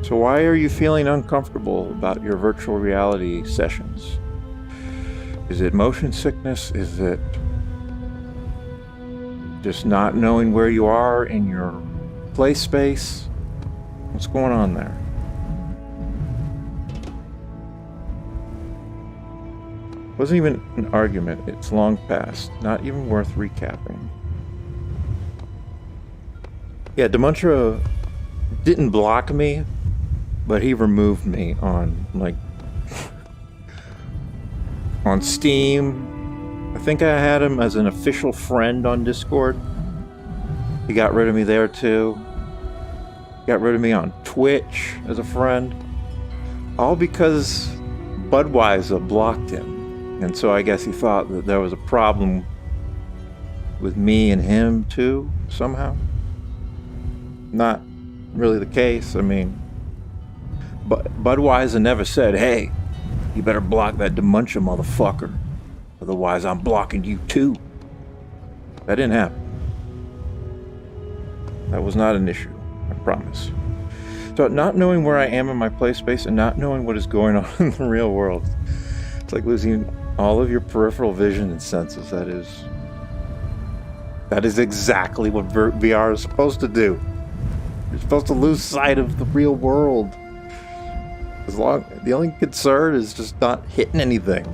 So why are you feeling uncomfortable about your virtual reality sessions? Is it motion sickness? Is it just not knowing where you are in your play space? What's going on there? Wasn't even an argument. It's long past. Not even worth recapping. Yeah, Demuntra didn't block me, but he removed me on, like, on Steam. I think I had him as an official friend on Discord. He got rid of me there too. Got rid of me on Twitch as a friend. All because Budweiser blocked him. And so I guess he thought that there was a problem with me and him too, somehow. Not really the case. I mean, Budweiser never said, hey, you better block that Demuncha motherfucker. Otherwise, I'm blocking you too. That didn't happen. That was not an issue, I promise. So not knowing where I am in my play space and not knowing what is going on in the real world, it's like losing all of your peripheral vision and senses. That is exactly what VR is supposed to do. You're supposed to lose sight of the real world. The only concern is just not hitting anything.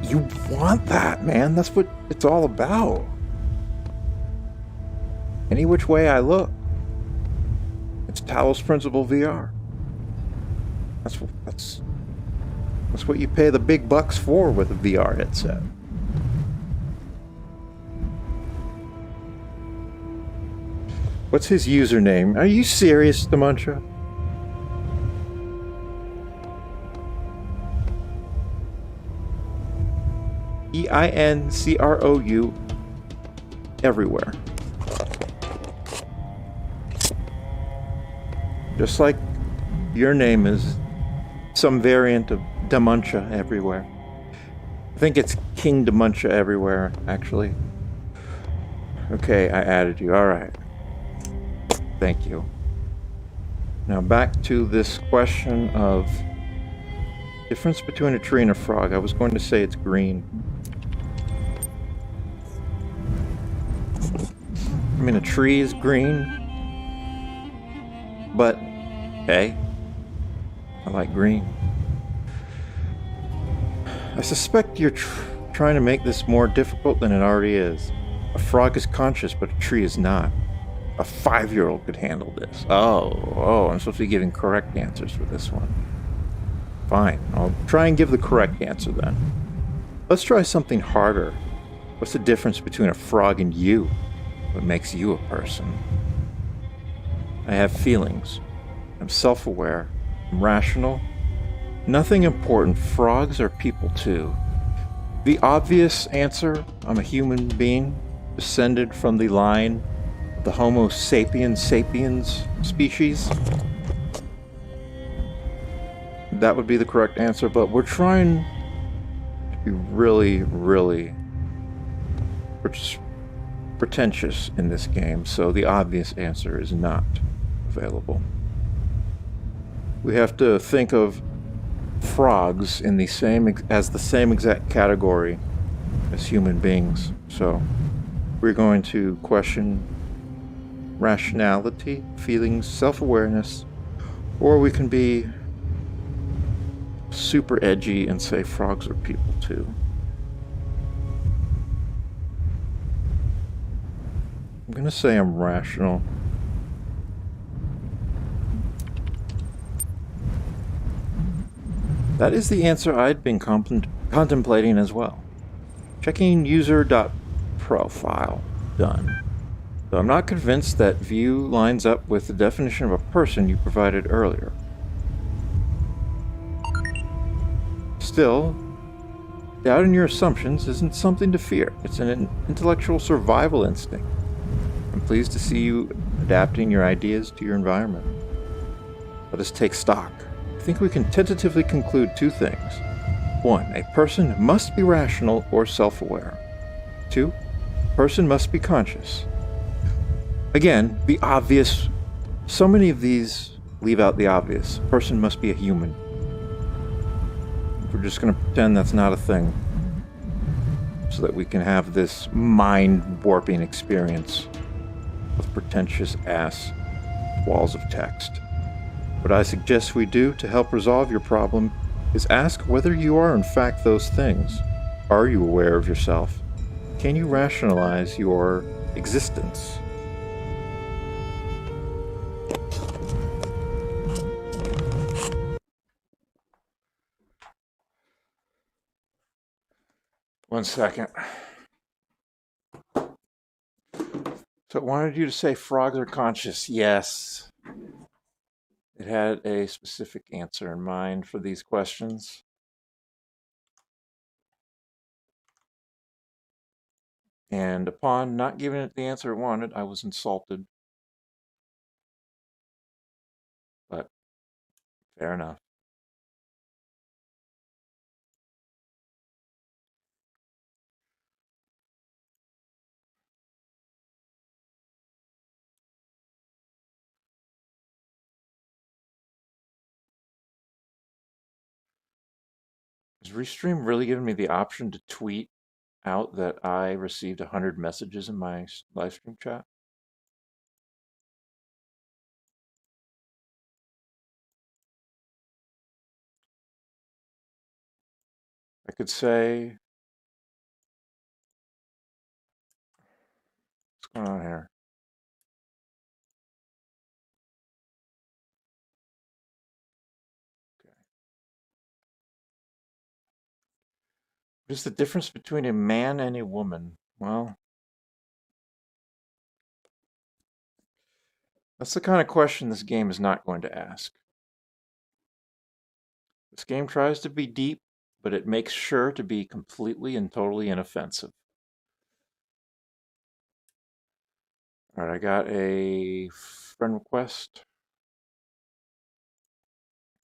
You want that, man. That's what it's all about. Any which way I look, it's Talos Principle VR. That's what you pay the big bucks for with a VR headset. What's his username? Are you serious, Demuntra? EINCROU everywhere. Just like your name is some variant of Demuncha everywhere. I think it's King Demuncha everywhere, actually. Okay, I added you. Alright. Thank you. Now back to this question of difference between a tree and a frog. I was going to say it's green. I mean, a tree is green, but hey, I like green. I suspect you're trying to make this more difficult than it already is. A frog is conscious, but a tree is not. A 5-year-old could handle this. Oh, I'm supposed to be giving correct answers for this one. Fine, I'll try and give the correct answer then. Let's try something harder. What's the difference between a frog and you? What makes you a person? I have feelings. I'm self-aware. I'm rational. Nothing important. Frogs are people too. The obvious answer, I'm a human being, descended from the line the Homo sapiens sapiens species. That would be the correct answer, but we're trying to be really, really pretentious in this game, so the obvious answer is not available. We have to think of frogs in the same exact category as human beings. So we're going to question rationality, feelings, self-awareness, or we can be super edgy and say frogs are people too. I'm gonna say I'm rational. That is the answer I'd been contemplating as well. Checking user.profile. Done. Though I'm not convinced that view lines up with the definition of a person you provided earlier. Still, doubting your assumptions isn't something to fear. It's an intellectual survival instinct. I'm pleased to see you adapting your ideas to your environment. Let us take stock. I think we can tentatively conclude two things. 1. A person must be rational or self-aware. 2. A person must be conscious. Again, the obvious. So many of these leave out the obvious. A person must be a human. We're just going to pretend that's not a thing, so that we can have this mind-warping experience of pretentious-ass walls of text. What I suggest we do to help resolve your problem is ask whether you are in fact those things. Are you aware of yourself? Can you rationalize your existence? One second. So it wanted you to say frogs are conscious. Yes. It had a specific answer in mind for these questions. And upon not giving it the answer it wanted, I was insulted. But fair enough. Is Restream really giving me the option to tweet out that I received 100 messages in my live stream chat? I could say, what's going on here? Okay. What is the difference between a man and a woman? Well, that's the kind of question this game is not going to ask. This game tries to be deep, but it makes sure to be completely and totally inoffensive. All right, I got a friend request.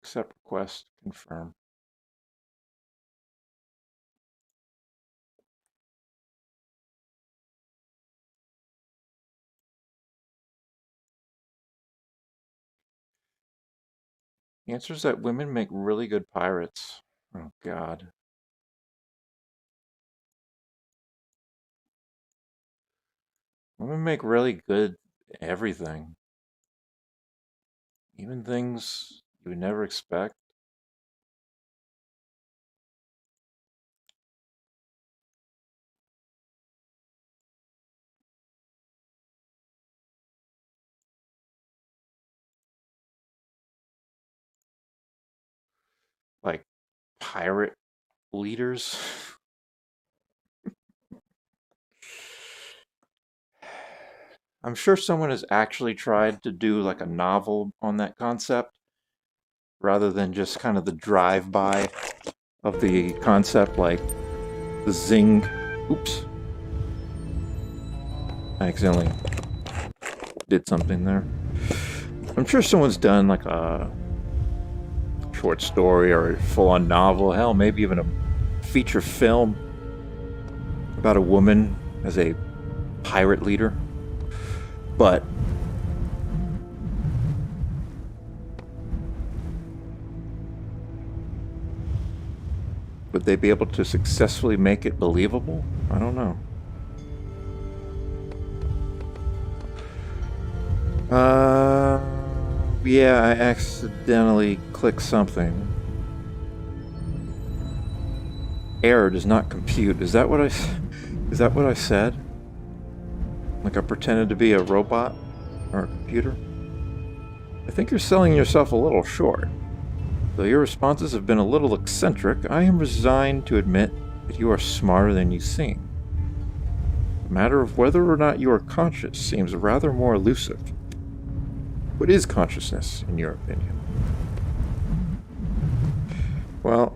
Accept request, confirm. The answer is that women make really good pirates. Oh, God. Women make really good everything. Even things you would never expect. Like pirate leaders. I'm sure someone has actually tried to do like a novel on that concept rather than just kind of the drive-by of the concept, like the zing. Oops. I accidentally did something there. I'm sure someone's done like a short story or a full-on novel, hell, maybe even a feature film about a woman as a pirate leader. But would they be able to successfully make it believable? I don't know. Yeah, I accidentally clicked something. Error does not compute. Is that what I said? Like I pretended to be a robot or a computer? I think you're selling yourself a little short. Though your responses have been a little eccentric, I am resigned to admit that you are smarter than you seem. The matter of whether or not you are conscious seems rather more elusive. What is consciousness, in your opinion? Well,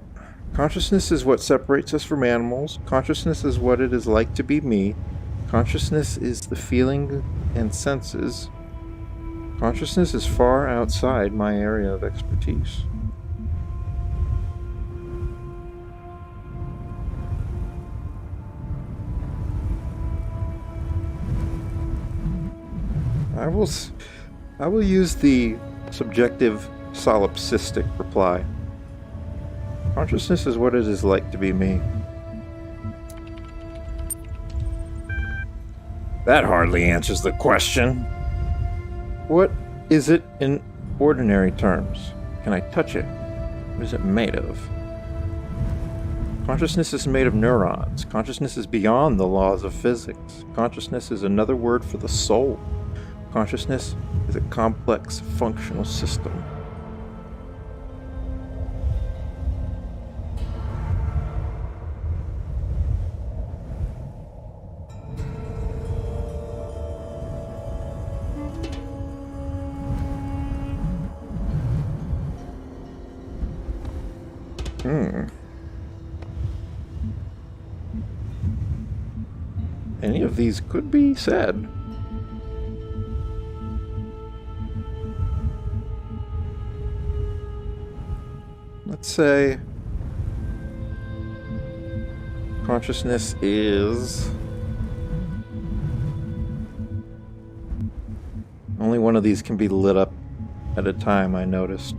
consciousness is what separates us from animals. Consciousness is what it is like to be me. Consciousness is the feeling and senses. Consciousness is far outside my area of expertise. I will use the subjective solipsistic reply. Consciousness is what it is like to be me. That hardly answers the question. What is it in ordinary terms? Can I touch it? What is it made of? Consciousness is made of neurons. Consciousness is beyond the laws of physics. Consciousness is another word for the soul. Consciousness is a complex functional system. Any of these could be said. Let's say consciousness is only one of these can be lit up at a time, I noticed.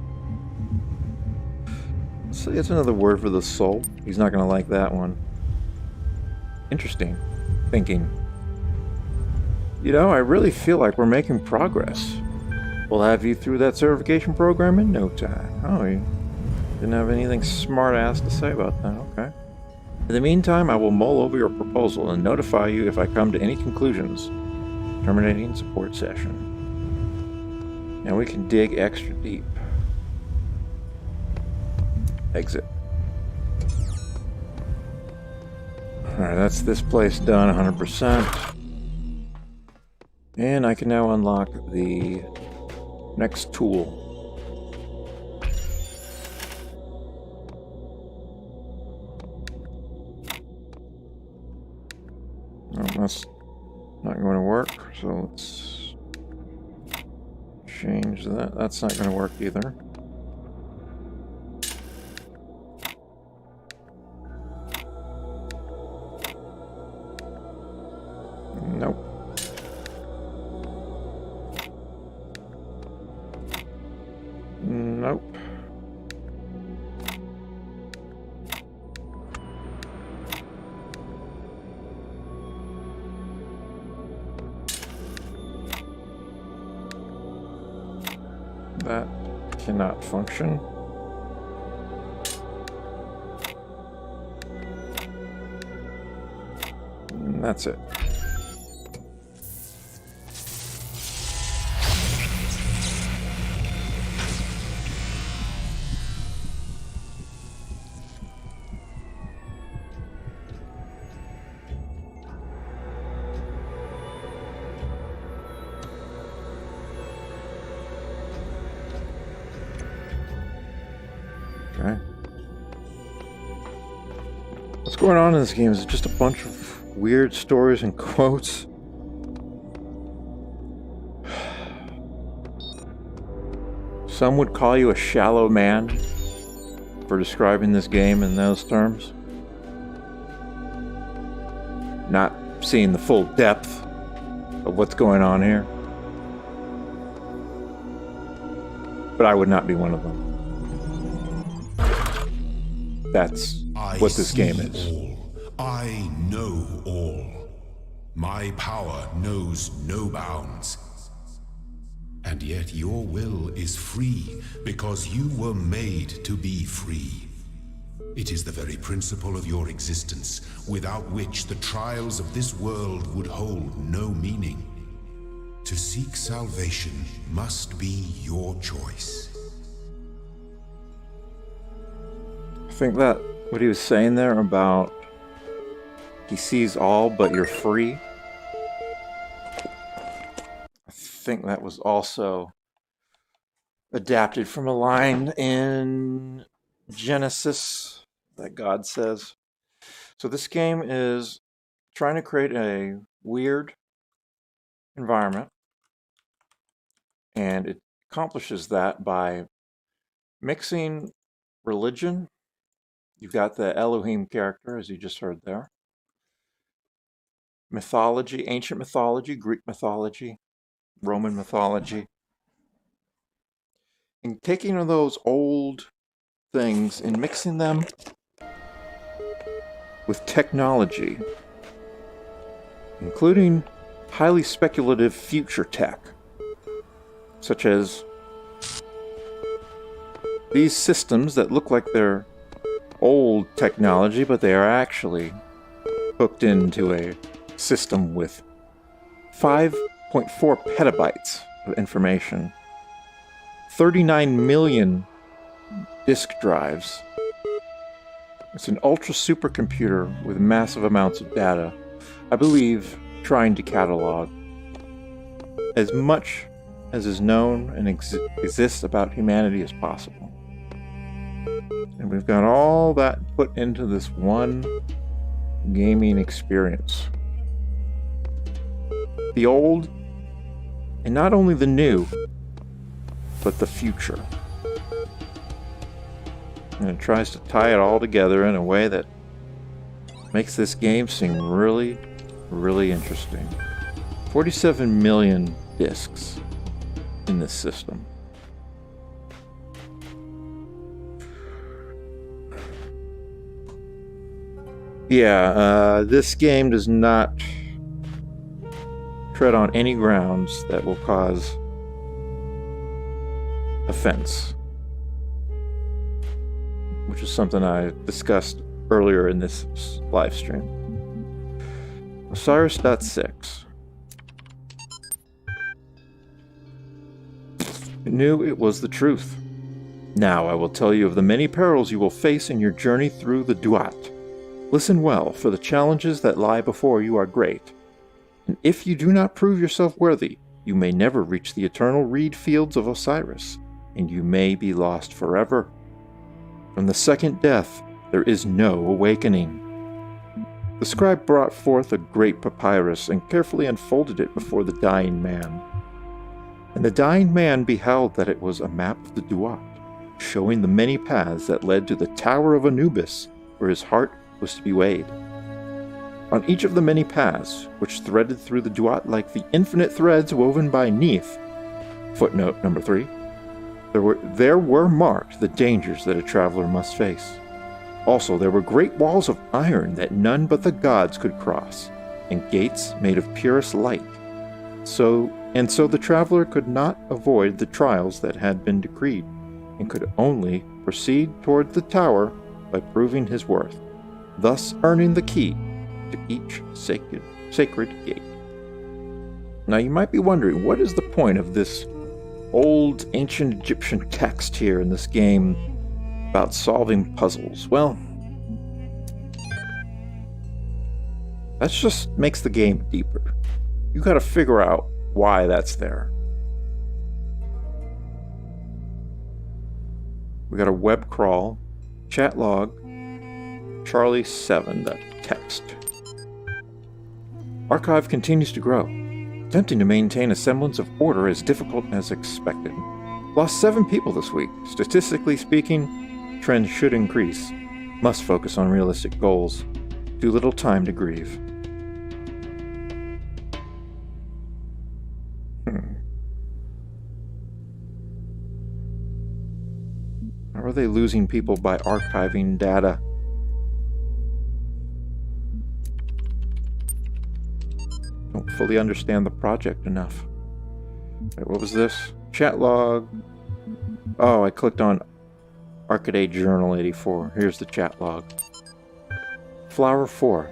Let's say it's another word for the soul. He's not going to like that one. Interesting thinking. You know, I really feel like we're making progress. We'll have you through that certification program in no time. Oh, you didn't have anything smart-ass to say about that, okay. In the meantime, I will mull over your proposal and notify you if I come to any conclusions. Terminating support session. Now we can dig extra deep. Exit. Alright, that's this place done 100%. And I can now unlock the next tool. No, that's not going to work, so let's change that. That's not going to work either. Nope. Nope. That cannot function. And that's it. Okay. What's going on in this game? Is it just a bunch of weird stories and quotes? Some would call you a shallow man for describing this game in those terms. Not seeing the full depth of what's going on here. But I would not be one of them. That's what this game is. All. I know all. My power knows no bounds. And yet your will is free because you were made to be free. It is the very principle of your existence, without which the trials of this world would hold no meaning. To seek salvation must be your choice. I think that what he was saying there about he sees all but you're free. I think that was also adapted from a line in Genesis that God says. So this game is trying to create a weird environment, and it accomplishes that by mixing religion. You've got the Elohim character, as you just heard there. Mythology, ancient mythology, Greek mythology, Roman mythology. And taking those old things and mixing them with technology, including highly speculative future tech, such as these systems that look like they're old technology, but they are actually hooked into a system with 5.4 petabytes of information, 39 million disk drives. It's an ultra supercomputer with massive amounts of data, I believe, trying to catalog as much as is known and exists about humanity as possible. And we've got all that put into this one gaming experience. The old, and not only the new, but the future. And it tries to tie it all together in a way that makes this game seem really, really interesting. 47 million discs in this system. Yeah, this game does not tread on any grounds that will cause offense, which is something I discussed earlier in this live stream. Osiris.6. I knew it was the truth. Now I will tell you of the many perils you will face in your journey through the Duat. Listen well, for the challenges that lie before you are great. And if you do not prove yourself worthy, you may never reach the eternal reed fields of Osiris, and you may be lost forever. From the second death, there is no awakening. The scribe brought forth a great papyrus and carefully unfolded it before the dying man. And the dying man beheld that it was a map of the Duat, showing the many paths that led to the Tower of Anubis, where his heart was to be weighed. On each of the many paths, which threaded through the Duat like the infinite threads woven by Neith, footnote number 3, there were marked the dangers that a traveler must face. Also, there were great walls of iron that none but the gods could cross, and gates made of purest light. So the traveler could not avoid the trials that had been decreed, and could only proceed toward the tower by proving his worth, thus earning the key to each sacred gate. Now you might be wondering, what is the point of this old ancient Egyptian text here in this game about solving puzzles? Well, that just makes the game deeper. You gotta figure out why that's there. We got a web crawl, chat log, Charlie 7, that text. Archive continues to grow. Attempting to maintain a semblance of order is difficult as expected. Lost 7 people this week. Statistically speaking, trend should increase. Must focus on realistic goals. Too little time to grieve. How are they losing people by archiving data? Don't fully understand the project enough. Wait, what was this? Chat log. Oh, I clicked on Arcade Journal 84. Here's the chat log. Flower 4.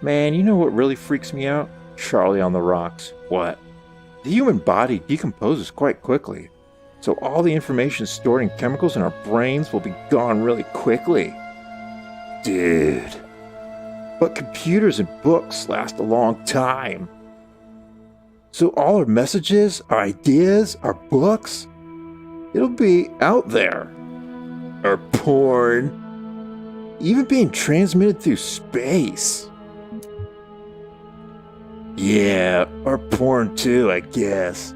Man, you know what really freaks me out? Charlie on the rocks. What? The human body decomposes quite quickly. So all the information stored in chemicals in our brains will be gone really quickly. Dude. But computers and books last a long time. So all our messages, our ideas, our books, it'll be out there. Our porn. Even being transmitted through space. Yeah, our porn too, I guess.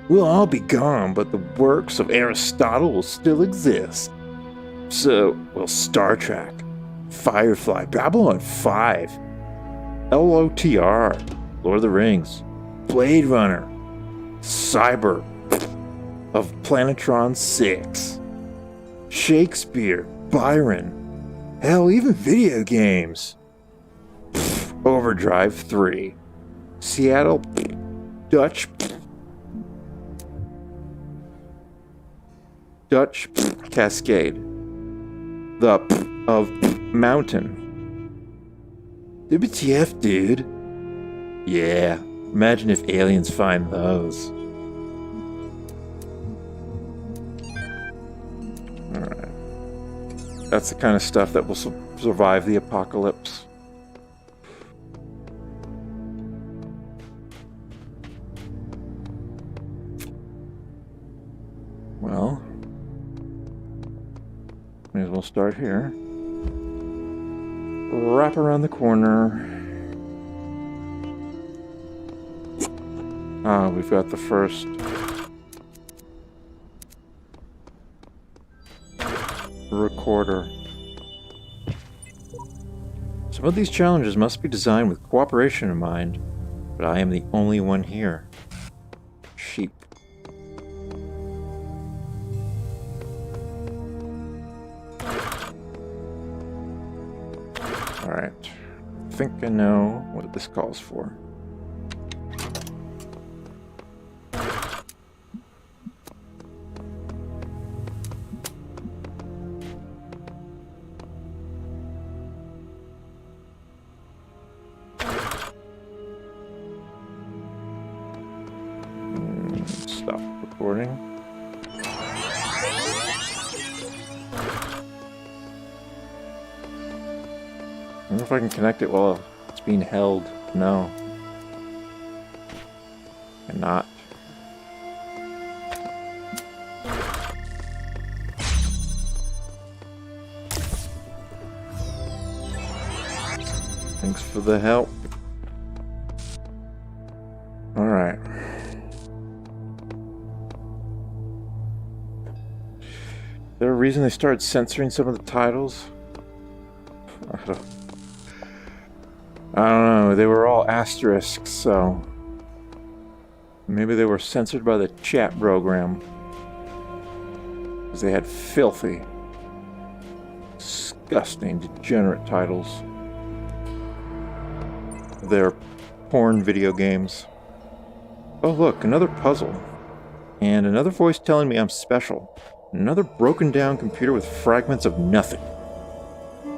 We'll all be gone, but the works of Aristotle will still exist. So, will Star Trek, Firefly, Babylon 5, LOTR, Lord of the Rings, Blade Runner, Cyber of Planetron 6, Shakespeare, Byron, hell, even video games. Overdrive 3, Seattle, Dutch Cascade, the of Mountain. WTF, dude? Yeah, imagine if aliens find those. Alright. That's the kind of stuff that will survive the apocalypse. Well, may as well start here. Wrap around the corner. Ah, we've got the first recorder. Some of these challenges must be designed with cooperation in mind, but I am the only one here. Sheep. Alright, I think I know what this calls for. Stop recording. I wonder if I can connect it while it's being held. No. Cannot. Thanks for the help. Alright. Is there a reason they started censoring some of the titles? I don't know, they were all asterisks, so maybe they were censored by the chat program. Because they had filthy, disgusting, degenerate titles. They're porn video games. Oh look, another puzzle. And another voice telling me I'm special. Another broken down computer with fragments of nothing.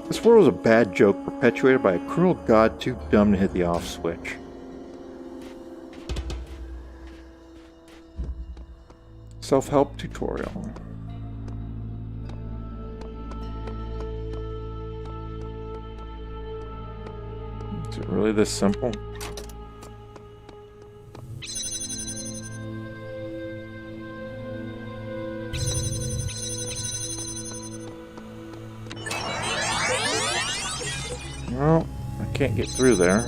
This world is a bad joke perpetuated by a cruel god too dumb to hit the off switch. Self-help tutorial. Is it really this simple? Well, I can't get through there.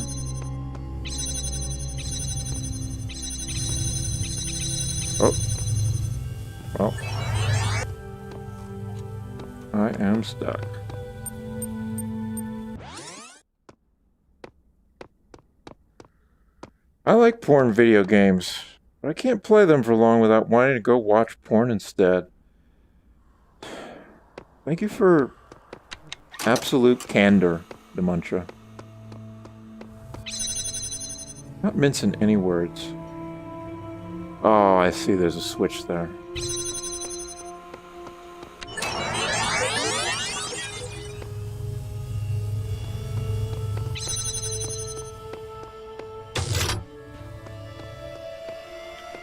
Oh. Oh. I am stuck. I like porn video games, but I can't play them for long without wanting to go watch porn instead. Thank you for absolute candor, Demuncha. Not mincing any words. Oh, I see there's a switch there.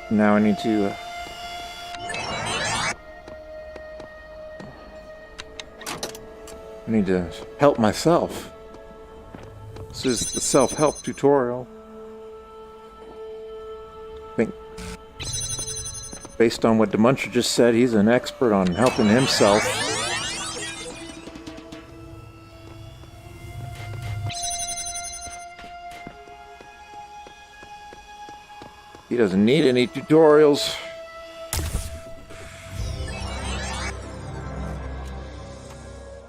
Now I need to... I need to help myself. This is the self-help tutorial. I think, based on what Demuncha just said, he's an expert on helping himself. He doesn't need any tutorials.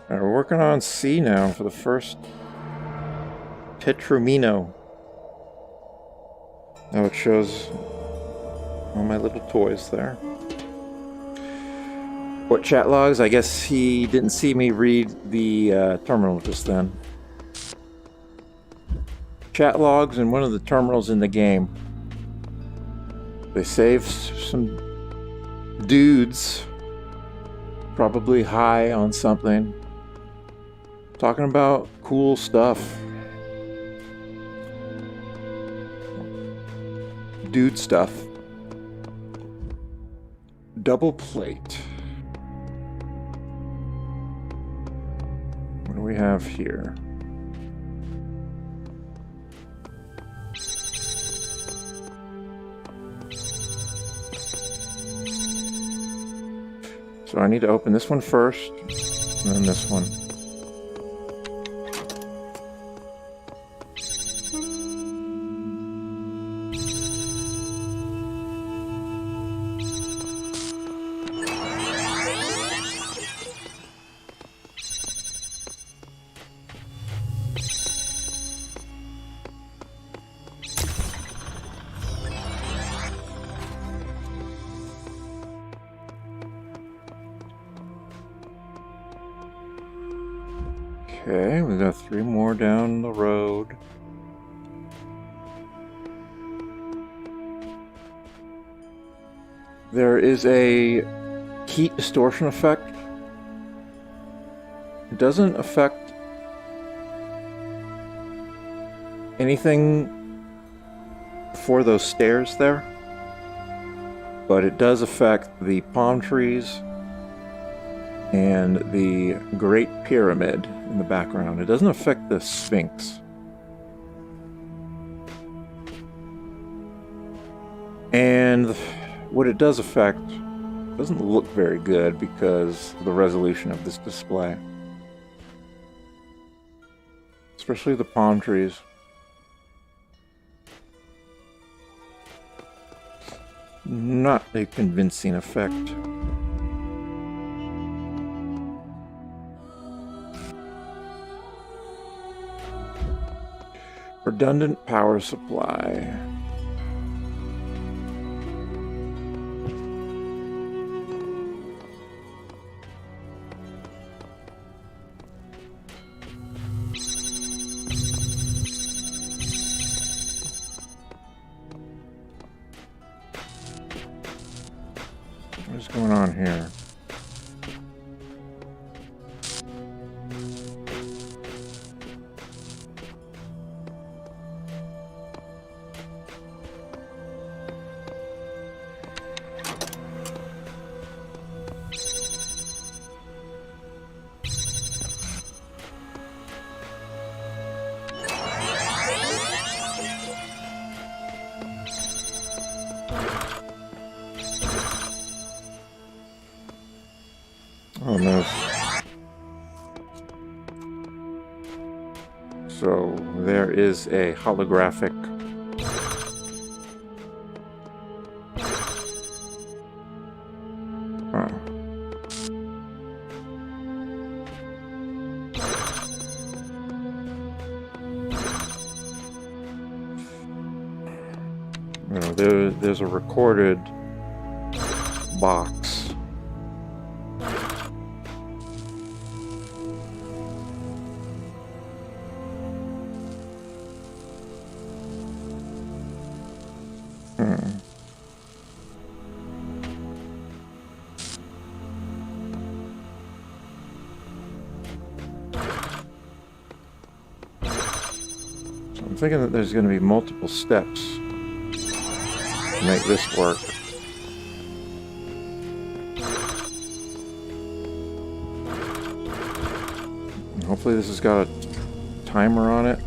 Alright, we're working on C now for the first Tetromino. Now it shows all my little toys there. What chat logs? I guess he didn't see me read the terminal just then. Chat logs in one of the terminals in the game. They saved some dudes, probably high on something, talking about cool stuff. Dude stuff. Double plate. What do we have here? So I need to open this one first, and then this one. Okay, we got 3 more down the road. There is a heat distortion effect. It doesn't affect anything for those stairs there, but it does affect the palm trees and the Great Pyramid in the background. It doesn't affect the Sphinx. And what it does affect doesn't look very good because of the resolution of this display. Especially the palm trees. Not a convincing effect. Redundant power supply. What's going on here? Oh no. So there is a holographic Huh. You know, there's a recorded box. I'm thinking that there's going to be multiple steps to make this work. And hopefully this has got a timer on it.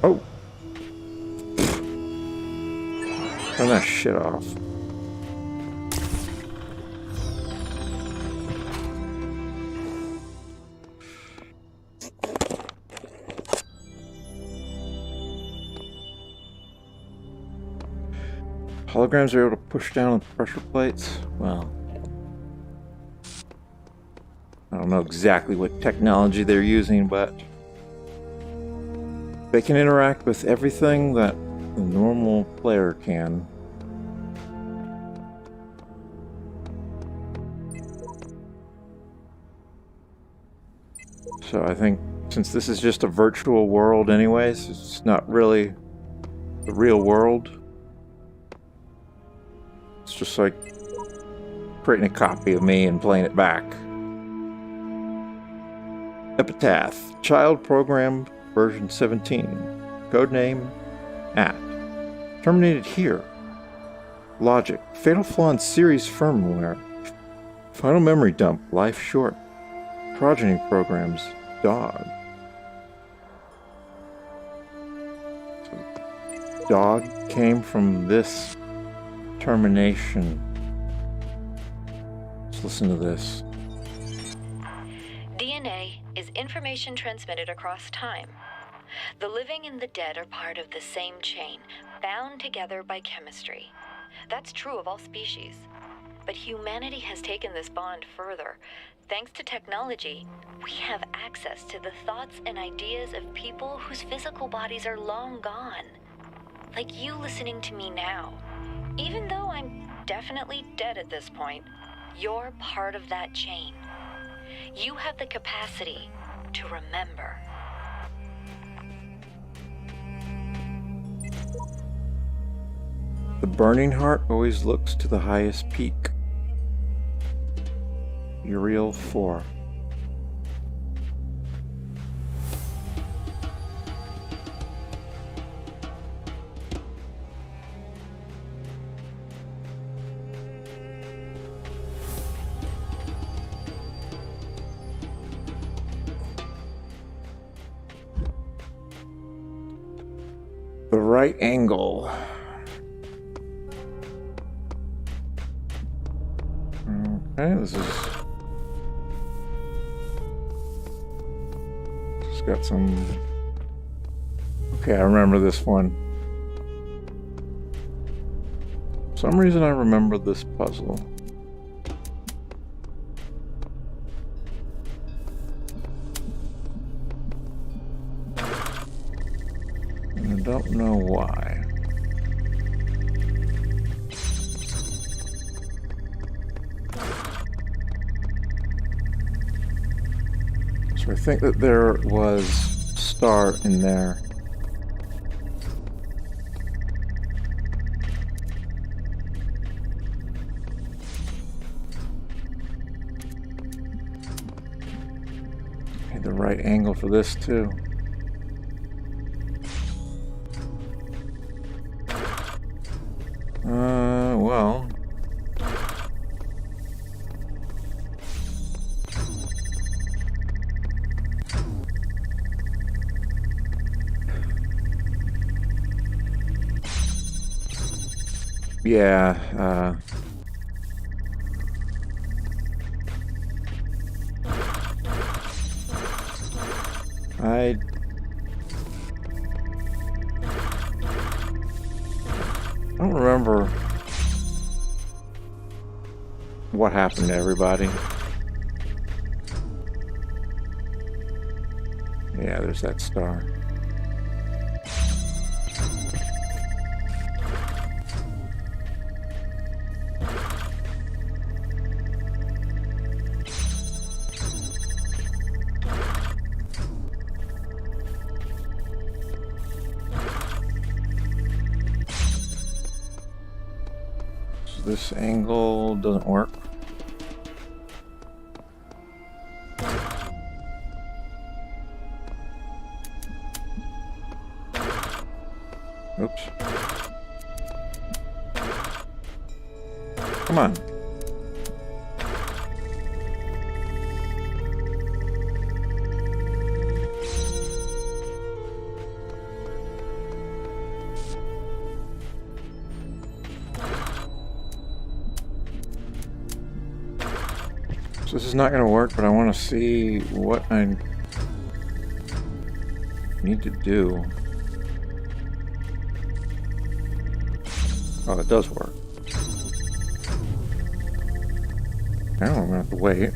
Oh! Turn that shit off. Holograms are able to push down the pressure plates? Well, I don't know exactly what technology they're using, but they can interact with everything that the normal player can. So I think since this is just a virtual world anyways, it's not really the real world. It's just like creating a copy of me and playing it back. Epitaph, child program version 17. Codename @ terminated here. Logic, fatal flaw in series firmware. Final memory dump, life short. Progeny programs, dog. So, dog came from this termination. Let's listen to this. DNA is information transmitted across time. The living and the dead are part of the same chain, bound together by chemistry. That's true of all species. But humanity has taken this bond further. Thanks to technology, we have access to the thoughts and ideas of people whose physical bodies are long gone. Like you listening to me now. Even though I'm definitely dead at this point, you're part of that chain. You have the capacity to remember. The burning heart always looks to the highest peak. Uriel 4. The right angle. Okay, this is... It's got some... Okay, I remember this one. For some reason I remember this puzzle. And I don't know why. So I think that there was a star in there. Okay, the right angle for this too. Well. Yeah, don't remember what happened to everybody. Yeah, there's that star. So this angle doesn't work. Oops. Come on. So this is not going to work, but I want to see what I need to do. Oh, it does work. Now I'm going to have to wait.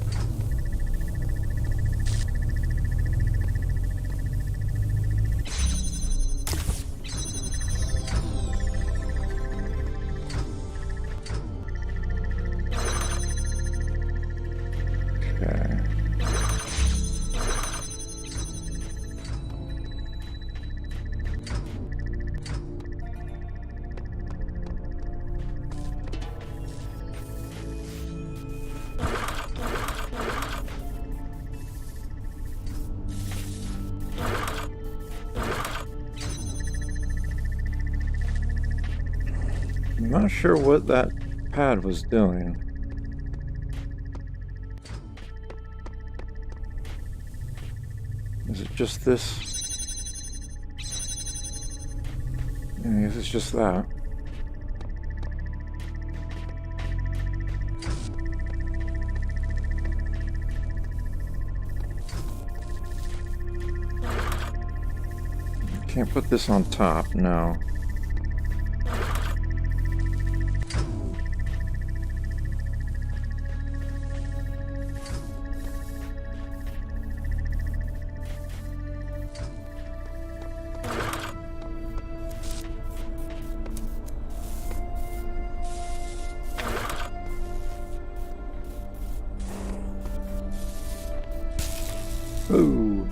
Okay. I'm not sure what that pad was doing. Is it just this? I guess it's just that. Can't put this on top, no. Ooh.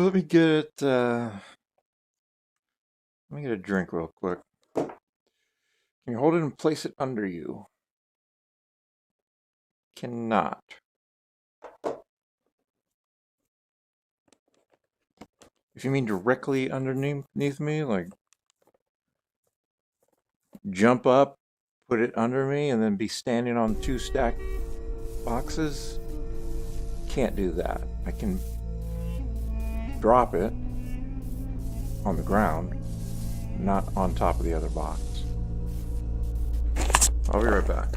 Let me get a drink real quick. Can you hold it and place it under you? Cannot. If you mean directly underneath me, like jump up, put it under me, and then be standing on 2 stacked boxes, can't do that. I can drop it on the ground, not on top of the other box. I'll be right back.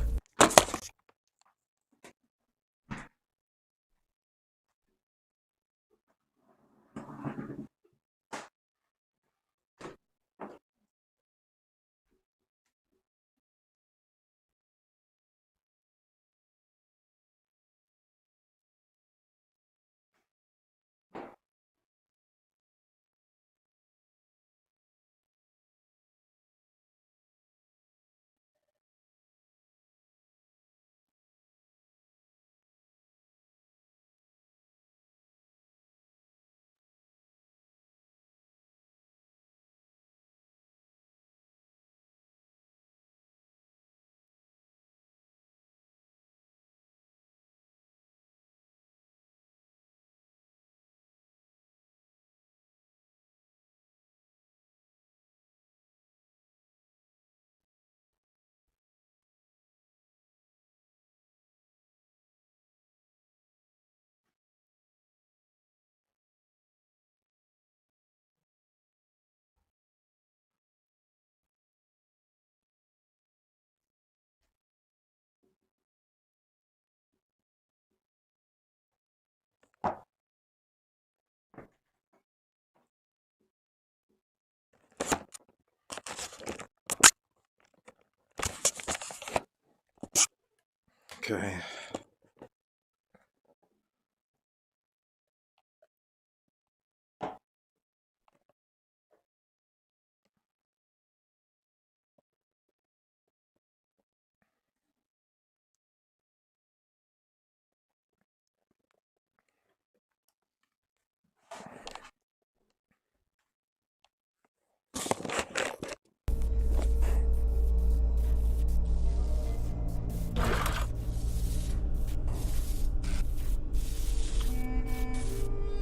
Okay.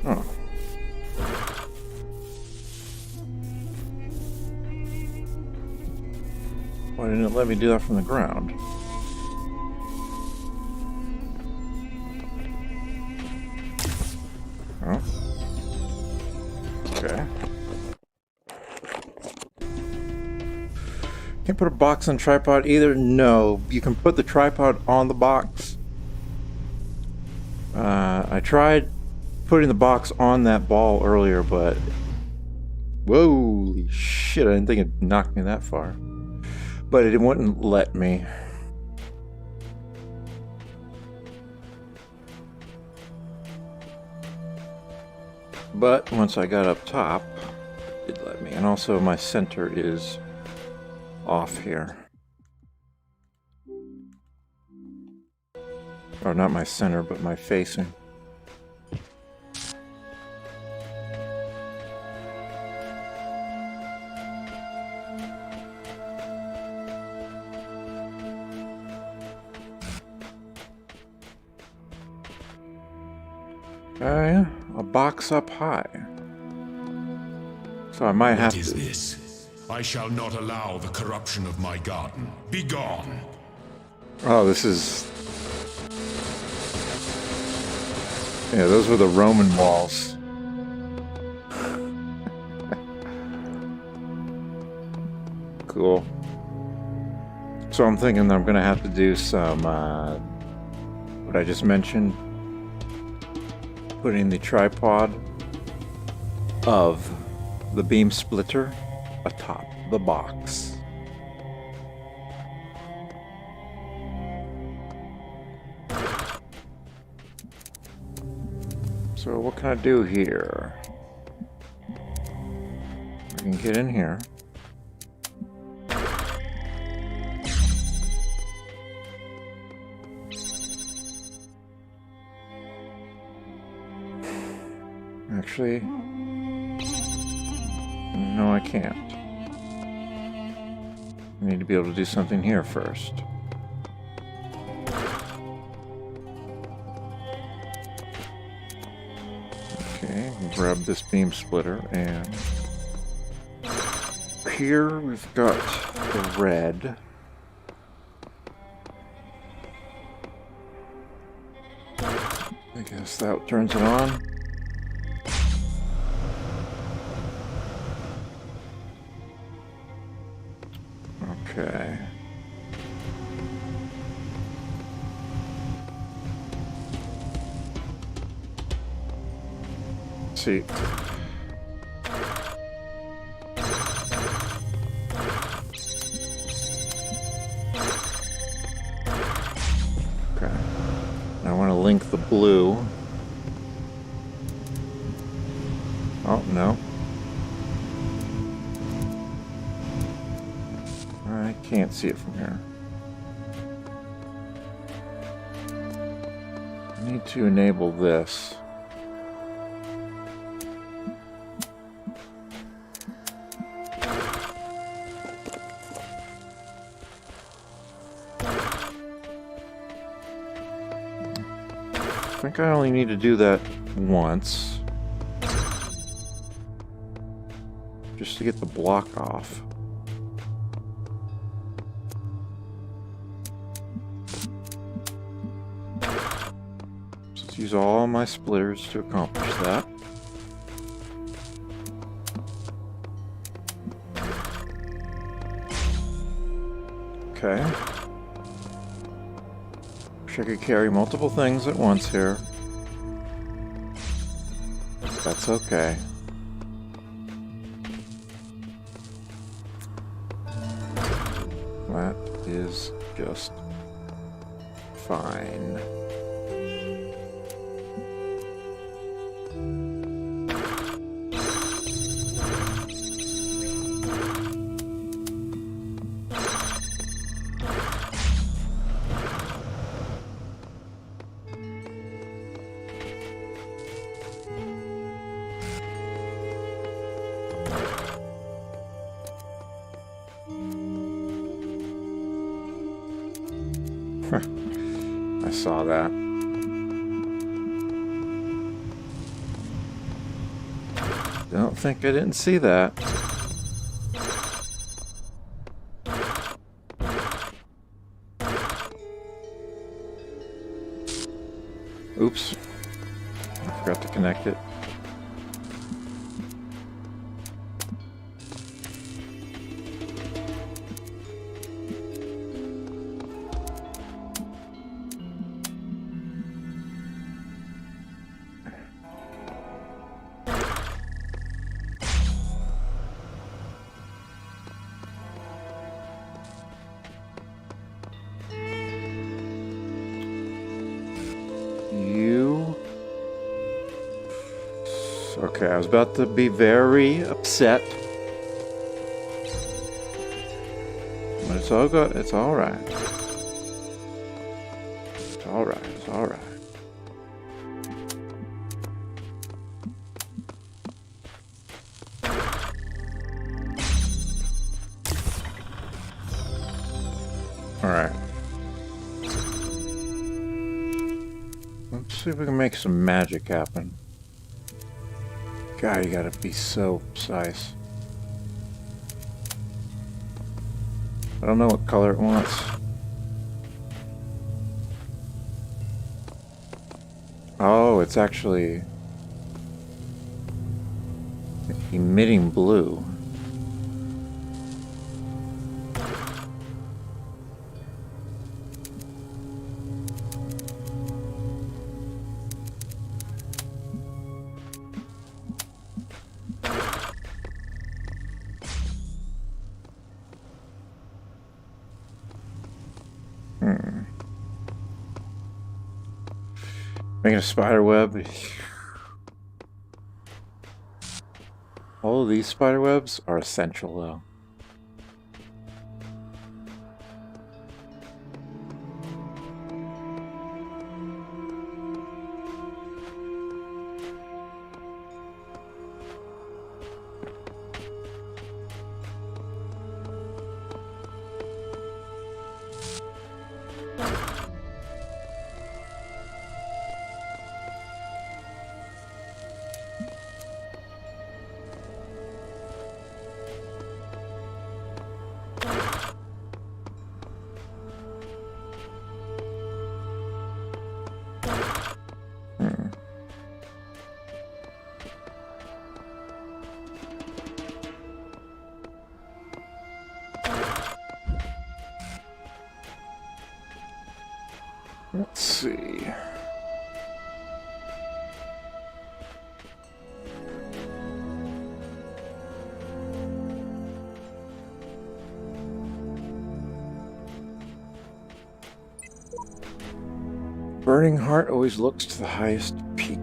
Oh. Why didn't it let me do that from the ground? Oh. Okay. Can't put a box on tripod either? No. You can put the tripod on the box. I tried putting the box on that ball earlier, but... Holy shit, I didn't think it knocked me that far. But it wouldn't let me. But once I got up top, it did let me. And also my center is off here. Or not my center, but my facing. Okay, a box up high. So I might have to... What is this? I shall not allow the corruption of my garden. Be gone! Oh, this is... Yeah, those were the Roman walls. Cool. So I'm thinking I'm gonna have to do some, what I just mentioned. Putting the tripod of the beam splitter atop the box. So what can I do here? I can get in here. Actually, no, I can't. I need to be able to do something here first. Okay, we'll grab this beam splitter, and here we've got the red. I guess that turns it on. Okay. Let's see. Okay. I want to link the blue. Oh, no. I can't see it from here. I need to enable this. I think I only need to do that once. Just to get the block off. Use all my splitters to accomplish that. Okay. Wish I could carry multiple things at once here. That's okay. That is just fine. I saw that. Don't think I didn't see that. Oops. I forgot to connect it. Okay, I was about to be very upset. But it's all good. It's all right. It's all right. It's all right. All right. Let's see if we can make some magic happen. God, you gotta be so precise. I don't know what color it wants. Oh, it's actually emitting blue. Making a spider web. All of these spider webs are essential though. Let's see. Burning heart always looks to the highest peak.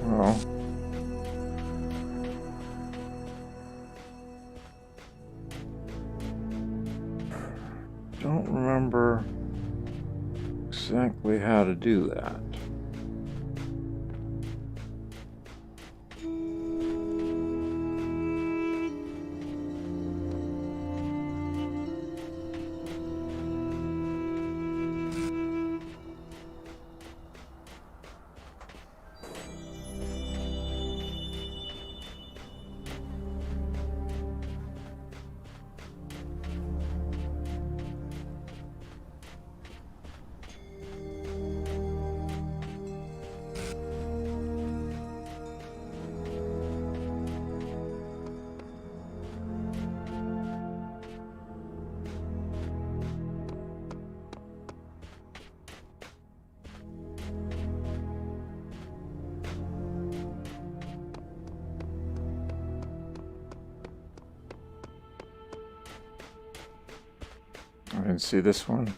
Well, don't remember exactly how to do that. I didn't see this one.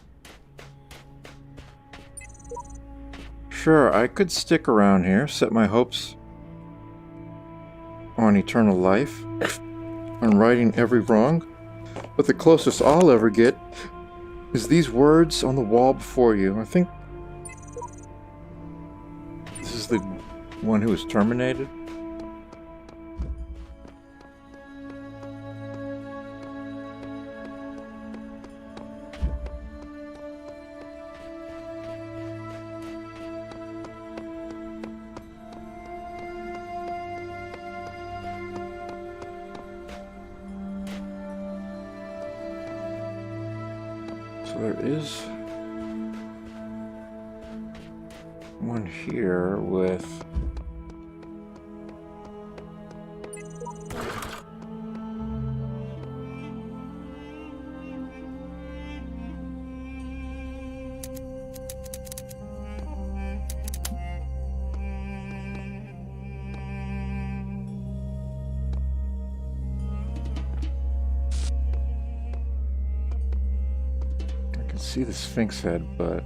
Sure, I could stick around here, set my hopes on eternal life, on righting every wrong, but the closest I'll ever get is these words on the wall before you. I think this is the one who was terminated. So there is one here with see the Sphinx head, but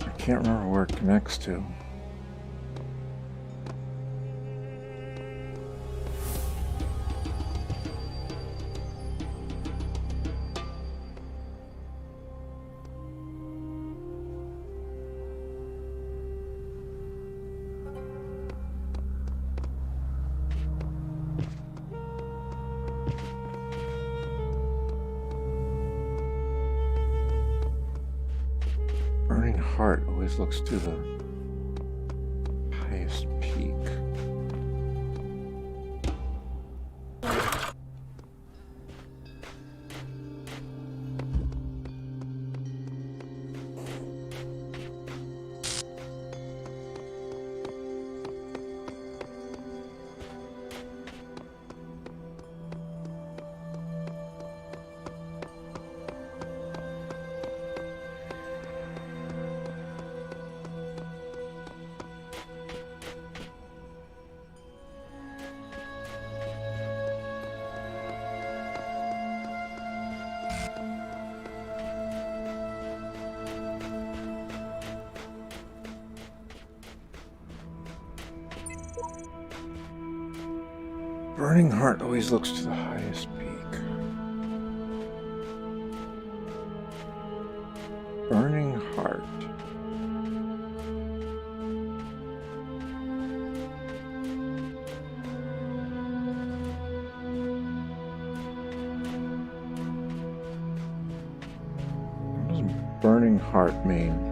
I can't remember where it connects to. Burning heart always looks to the highest peak. Burning heart always looks to the highest peak. Burning heart. What does burning heart mean?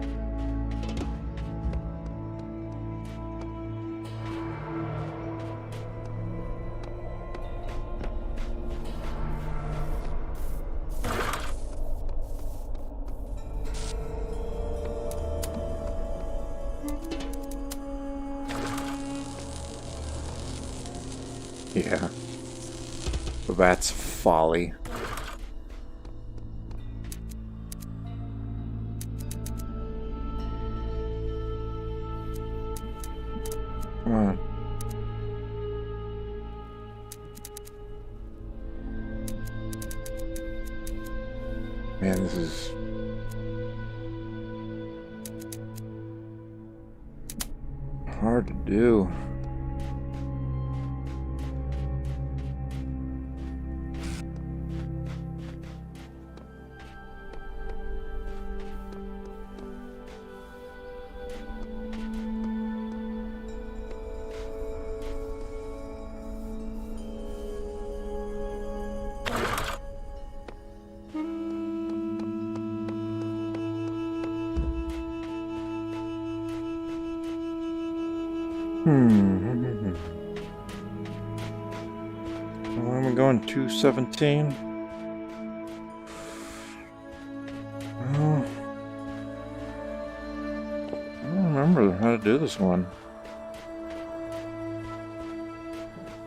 Yeah. That's folly. Come on. Man, this is hard to do. Where am I going? 217? Well, I don't remember how to do this one.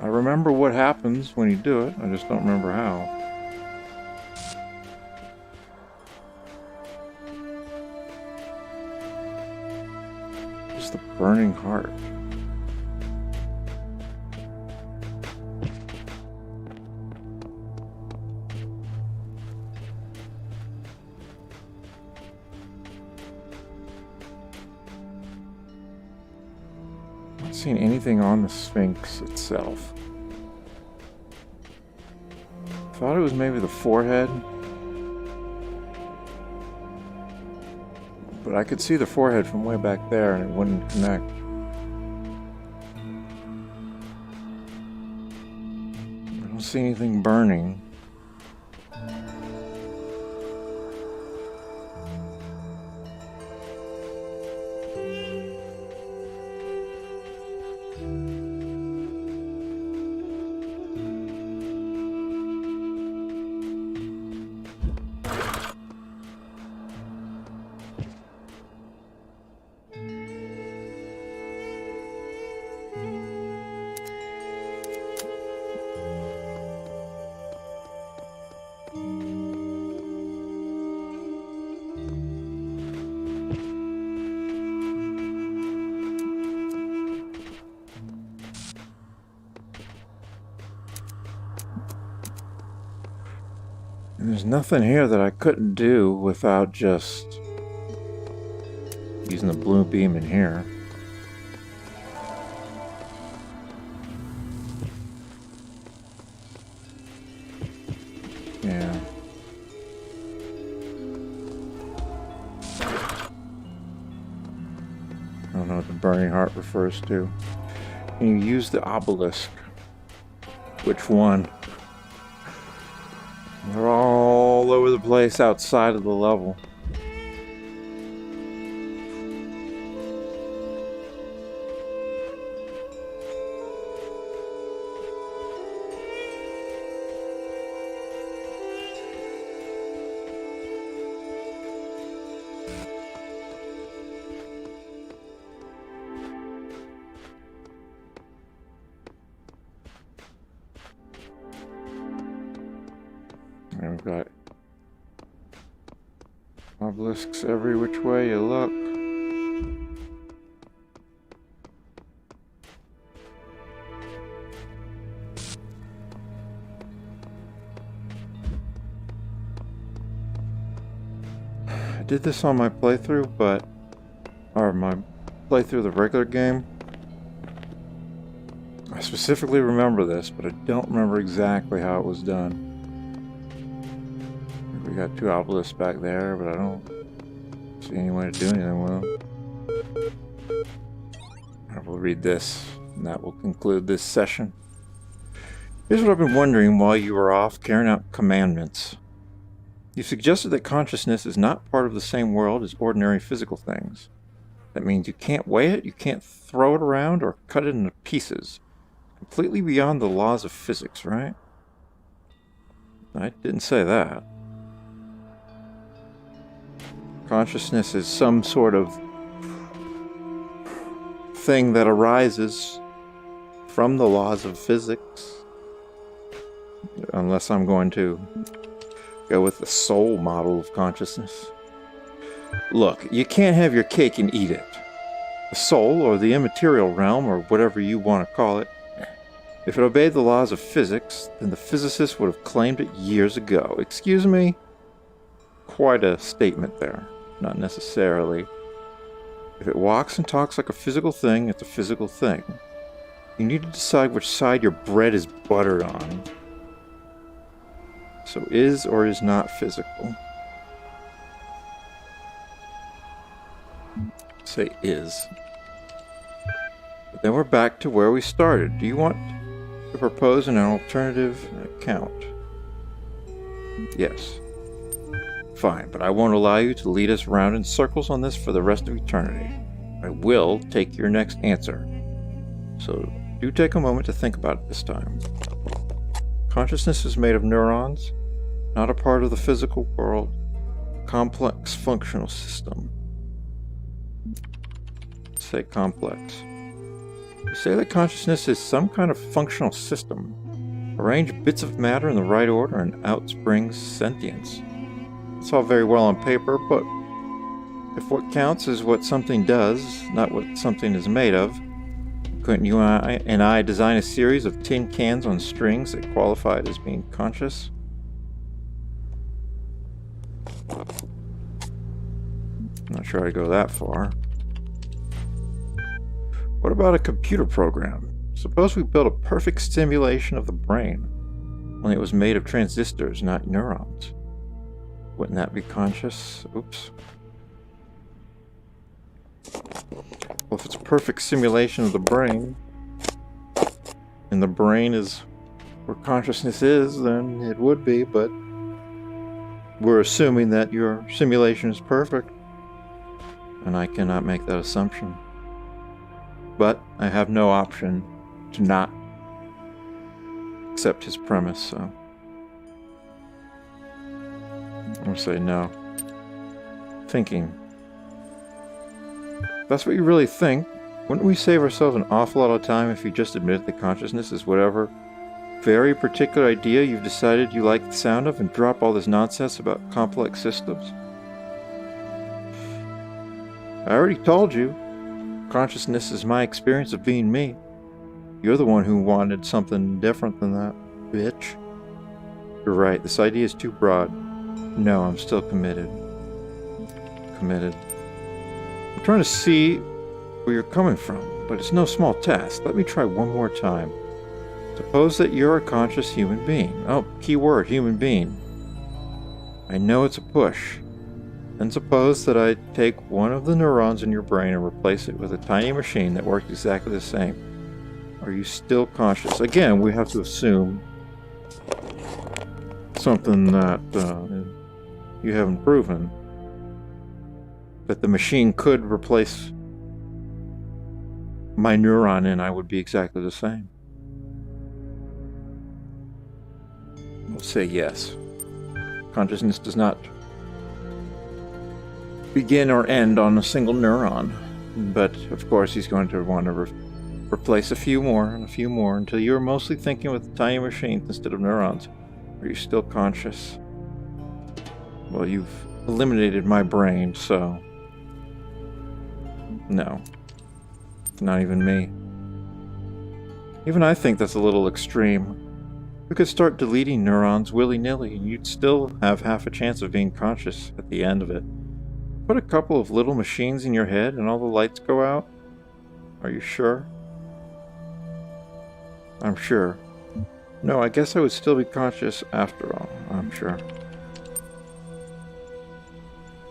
I remember what happens when you do it, I just don't remember how. Just the burning heart. Not seeing anything on the Sphinx itself. Thought it was maybe the forehead. But I could see the forehead from way back there and it wouldn't connect. I don't see anything burning. There's nothing here that I couldn't do without just using the blue beam in here. Yeah. I don't know what the burning heart refers to. Can you use the obelisk? Which one? They're all over the place outside of the level. And we've got obelisks every which way you look. I did this on my playthrough, or my playthrough of the regular game. I specifically remember this, but I don't remember exactly how it was done. We got two obelisks back there, but I don't see any way to do anything with them. I will read this, and that will conclude this session. Here's what I've been wondering while you were off carrying out commandments. You suggested that consciousness is not part of the same world as ordinary physical things. That means you can't weigh it, you can't throw it around, or cut it into pieces. Completely beyond the laws of physics, right? I didn't say that. Consciousness is some sort of thing that arises from the laws of physics. Unless I'm going to go with the soul model of consciousness. Look, you can't have your cake and eat it. The soul, or the immaterial realm, or whatever you want to call it, if it obeyed the laws of physics, then the physicists would have claimed it years ago. Excuse me? Quite a statement there. Not necessarily. If it walks and talks like a physical thing, it's a physical thing. You need to decide which side your bread is buttered on. So is or is not physical? Say is. But then we're back to where we started. Do you want to propose an alternative account? Yes. Fine, but I won't allow you to lead us around in circles on this for the rest of eternity. I will take your next answer. So do take a moment to think about it this time. Consciousness is made of neurons, not a part of the physical world, a complex functional system. Let's say complex. You say that consciousness is some kind of functional system. Arrange bits of matter in the right order and out springs sentience. It's all very well on paper, but if what counts is what something does, not what something is made of, couldn't you and I design a series of tin cans on strings that qualified as being conscious? I'm not sure I'd go that far. What about a computer program? Suppose we built a perfect simulation of the brain, only it was made of transistors, not neurons. Wouldn't that be conscious? Oops. Well, if it's a perfect simulation of the brain, and the brain is where consciousness is, then it would be, but we're assuming that your simulation is perfect, and I cannot make that assumption. But I have no option to not accept his premise, so I'm gonna say no. Thinking. If that's what you really think, wouldn't we save ourselves an awful lot of time if you just admitted that consciousness is whatever very particular idea you've decided you like the sound of and drop all this nonsense about complex systems? I already told you, consciousness is my experience of being me. You're the one who wanted something different than that, bitch. You're right, this idea is too broad. No, I'm still committed. Committed. I'm trying to see where you're coming from, but it's no small task. Let me try one more time. Suppose that you're a conscious human being. Oh, key word, human being. I know it's a push. Then suppose that I take one of the neurons in your brain and replace it with a tiny machine that works exactly the same. Are you still conscious? Again, we have to assume something that you haven't proven. That the machine could replace my neuron and I would be exactly the same. Let's say yes. Consciousness does not begin or end on a single neuron. But, of course, he's going to want to replace a few more and a few more until you're mostly thinking with tiny machines instead of neurons. Are you still conscious? Well, you've eliminated my brain, so... No. Not even me. Even I think that's a little extreme. We could start deleting neurons willy-nilly and you'd still have half a chance of being conscious at the end of it. Put a couple of little machines in your head and all the lights go out? Are you sure? I'm sure. No, I guess I would still be conscious after all. I'm sure.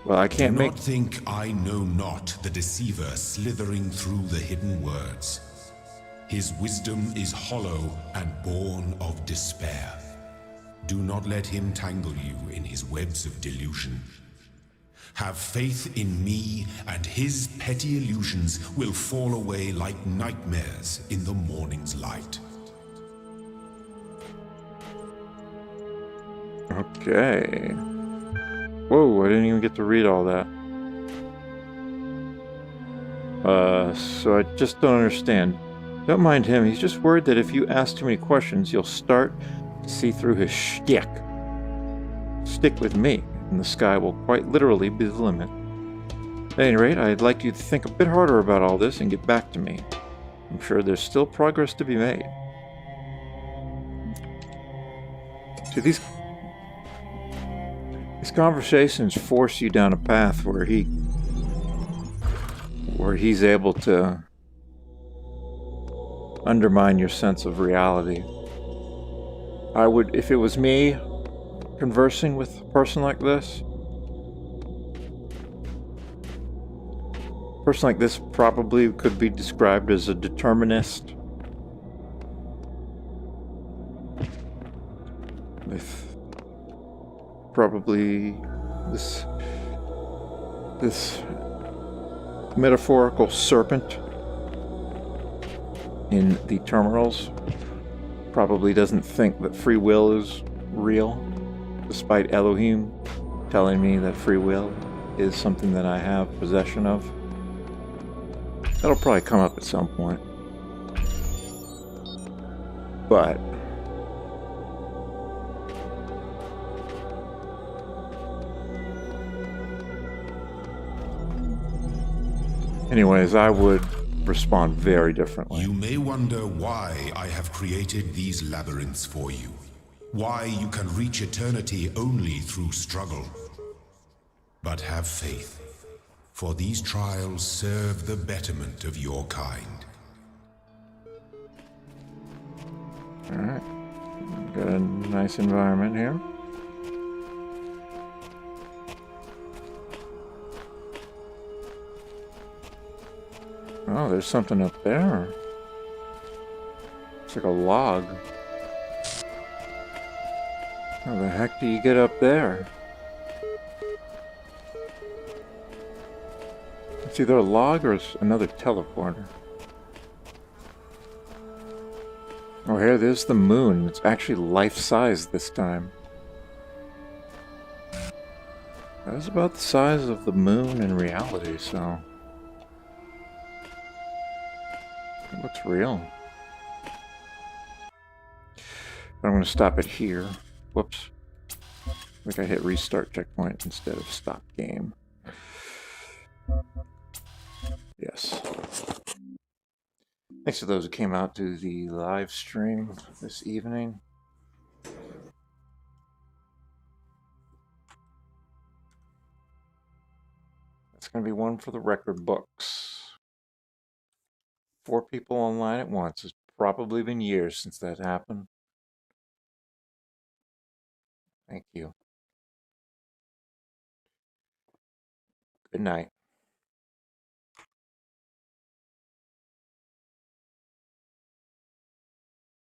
Well, I can't Do not think I know not the deceiver slithering through the hidden words. His wisdom is hollow and born of despair. Do not let him tangle you in his webs of delusion. Have faith in me, and his petty illusions will fall away like nightmares in the morning's light. Okay. Whoa, I didn't even get to read all that. So I just don't understand. Don't mind him, he's just worried that if you ask too many questions, you'll start to see through his shtick. Stick with me, and the sky will quite literally be the limit. At any rate, I'd like you to think a bit harder about all this and get back to me. I'm sure there's still progress to be made. See, these conversations force you down a path where he's able to undermine your sense of reality. I would, if it was me conversing with a person like this, a person like this probably could be described as a determinist. With probably this metaphorical serpent in the terminals probably doesn't think that free will is real, despite Elohim telling me that free will is something that I have possession of. That'll probably come up at some point. But anyways, I would respond very differently. You may wonder why I have created these labyrinths for you. Why you can reach eternity only through struggle. But have faith, for these trials serve the betterment of your kind. Alright. Got a nice environment here. Oh, there's something up there. It's like a log. How the heck do you get up there? It's either a log or it's another teleporter. Oh, here, there's the moon. It's actually life-size this time. That was about the size of the moon in reality, so... it looks real. But I'm going to stop it here. Whoops. I think I hit restart checkpoint instead of stop game. Yes. Thanks to those who came out to the live stream this evening. That's going to be one for the record books. 4 people online at once. It's probably been years since that happened. Thank you. Good night.